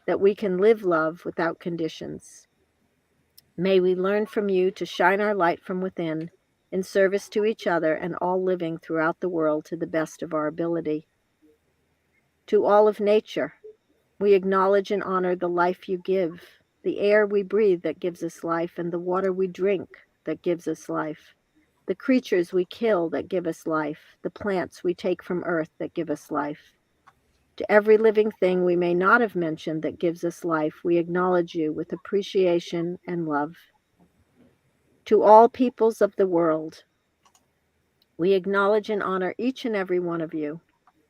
that we can live love without conditions. May we learn from you to shine our light from within in service to each other and all living throughout the world to the best of our ability. To all of nature, we acknowledge and honor the life you give, the air we breathe that gives us life, and the water we drink that gives us life, the creatures we kill that give us life, the plants we take from earth that give us life. To every living thing we may not have mentioned that gives us life, we acknowledge you with appreciation and love. To all peoples of the world, we acknowledge and honor each and every one of you.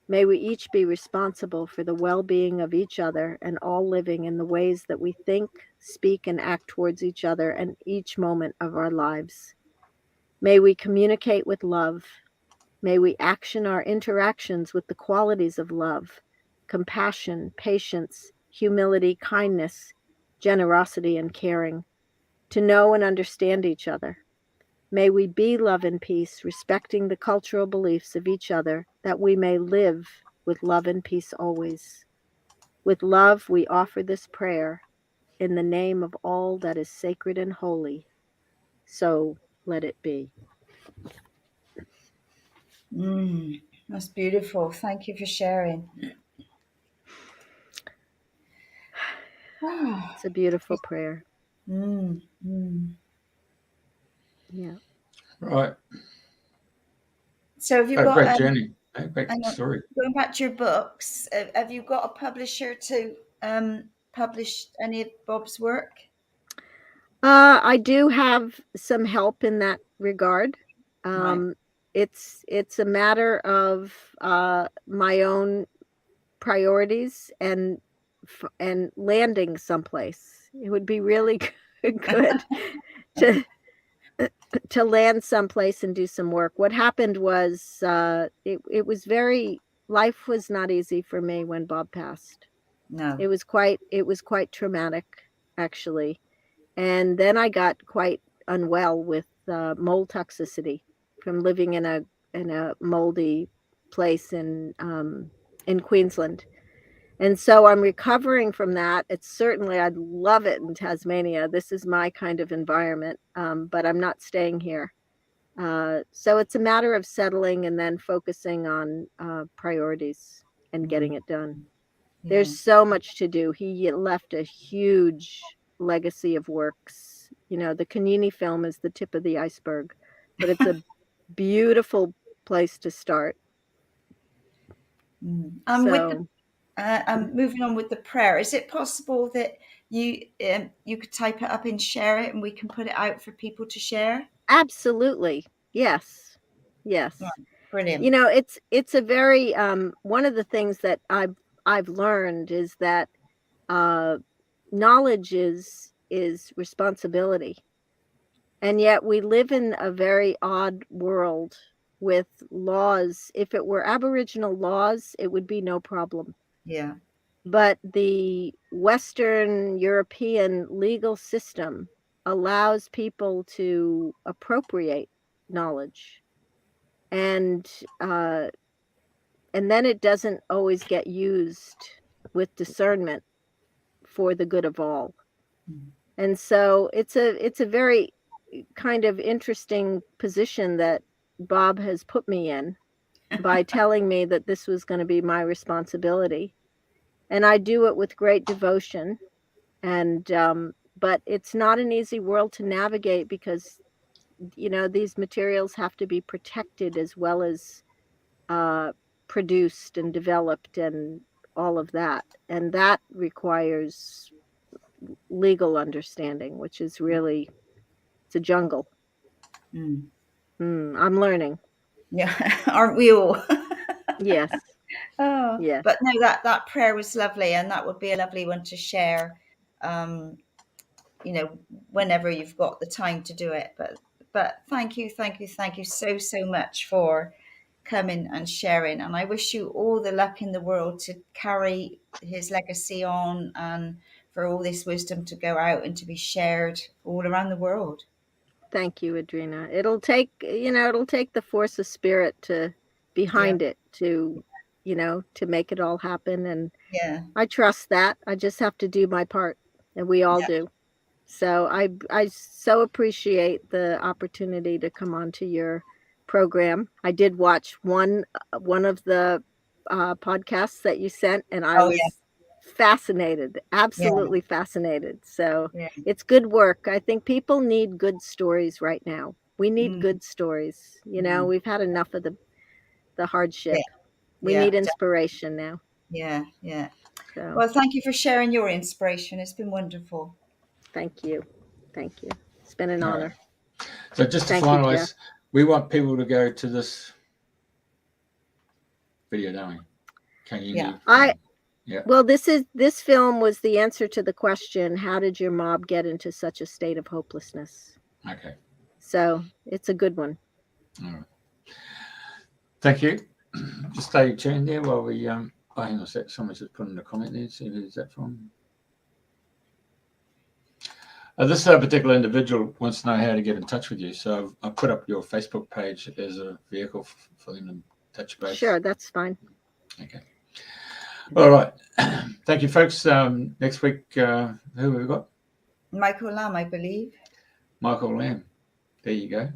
May we each be responsible for the well-being of each other and all living in the ways that we think, speak, and act towards each other and each moment of our lives. May we communicate with love. May we action our interactions with the qualities of love, compassion, patience, humility, kindness, generosity, and caring, to know and understand each other. May we be love and peace, respecting the cultural beliefs of each other, that we may live with love and peace always. With love, we offer this prayer in the name of all that is sacred and holy. So let it be. That's beautiful. Thank you for sharing. It's a beautiful prayer. Mm, mm. Yeah. Right. So have you A got great journey. A great hang on, story. going back to your books, have you got a publisher to publish any of Bob's work? I do have some help in that regard. Right. It's a matter of my own priorities and landing someplace. It would be really good to land someplace and do some work. What happened was it was life was not easy for me when Bob passed. No. It was quite traumatic, actually. And then I got quite unwell with mold toxicity from living in a moldy place in Queensland. And so I'm recovering from that. It's certainly, I'd love it in Tasmania. This is my kind of environment, but I'm not staying here. So it's a matter of settling and then focusing on priorities and getting it done. Yeah. There's so much to do. He left a huge legacy of works. You know, the Kanyini film is the tip of the iceberg, but it's a beautiful place to start. So, I'm moving on with the prayer. Is it possible that you could type it up and share it, and we can put it out for people to share? absolutely. Yes. Yes. Right. Brilliant. You know, it's a very one of the things that I've learned is that knowledge is responsibility. And yet we live in a very odd world with laws. If it were Aboriginal laws, it would be no problem. Yeah. But the Western European legal system allows people to appropriate knowledge. And then it doesn't always get used with discernment for the good of all. And so it's a very kind of interesting position that Bob has put me in by telling me that this was going to be my responsibility. And I do it with great devotion. And but it's not an easy world to navigate because, you know, these materials have to be protected as well as produced and developed and all of that. And that requires legal understanding, which is really, it's a jungle. I'm learning. Yeah. Aren't we all? Yes. Oh, Yeah. But no, that prayer was lovely, and that would be a lovely one to share. You know, whenever you've got the time to do it. But thank you so much for coming and sharing. And I wish you all the luck in the world to carry his legacy on, and for all this wisdom to go out and to be shared all around the world. Thank you, Andrena. It'll take the force of spirit to behind it to, you know, to make it all happen. And Yeah. I trust that. I just have to do my part, and we all do. So I so appreciate the opportunity to come onto your program. I did watch one of the podcasts that you sent, and I was fascinated, absolutely fascinated. So it's good work. I think people need good stories right now. We need good stories. You know, we've had enough of the hardship. We need inspiration now. Yeah. So Well, thank you for sharing your inspiration. It's been wonderful. thank you. It's been an honor. So just to Thank you, finalize, we want people to go to this video, don't we? Kanyini. Yeah. Well, this film was the answer to the question, how did your mob get into such a state of hopelessness? Okay. So it's a good one. All right. Thank you. Just stay tuned there while we hang on a sec. Someone's just put in a comment there. See who's that from. This particular individual wants to know how to get in touch with you. So I've put up your Facebook page as a vehicle for them to touch base. Sure, that's fine. Okay. All right. Thank you, folks. Next week, who have we got? Michael Lamb, I believe. Michael Lamb. There you go.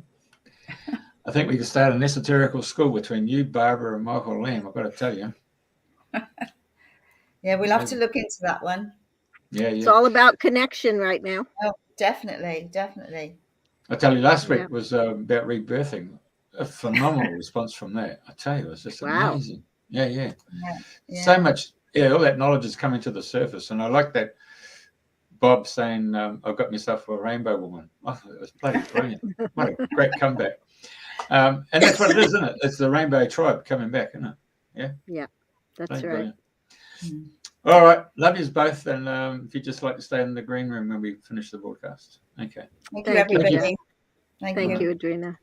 I think we can start an esoterical school between you, Barbara, and Michael Lamb. I've got to tell you. Yeah, we'll have to look into that one. Yeah. It's all about connection right now. Oh, definitely. I tell you, last week was about rebirthing. A phenomenal response from that. I tell you, it's just amazing. Yeah. So much. Yeah, all that knowledge is coming to the surface, and I like that. Bob saying, "I've got myself a rainbow woman." Oh, it was bloody brilliant. What a great comeback. And that's what it is, isn't it? It's the rainbow tribe coming back, isn't it? Yeah, that's right. Brilliant. All right. Love yous both. And if you'd just like to stay in the green room when we finish the broadcast. Okay. Thank you, everybody. Thank you, Andrena.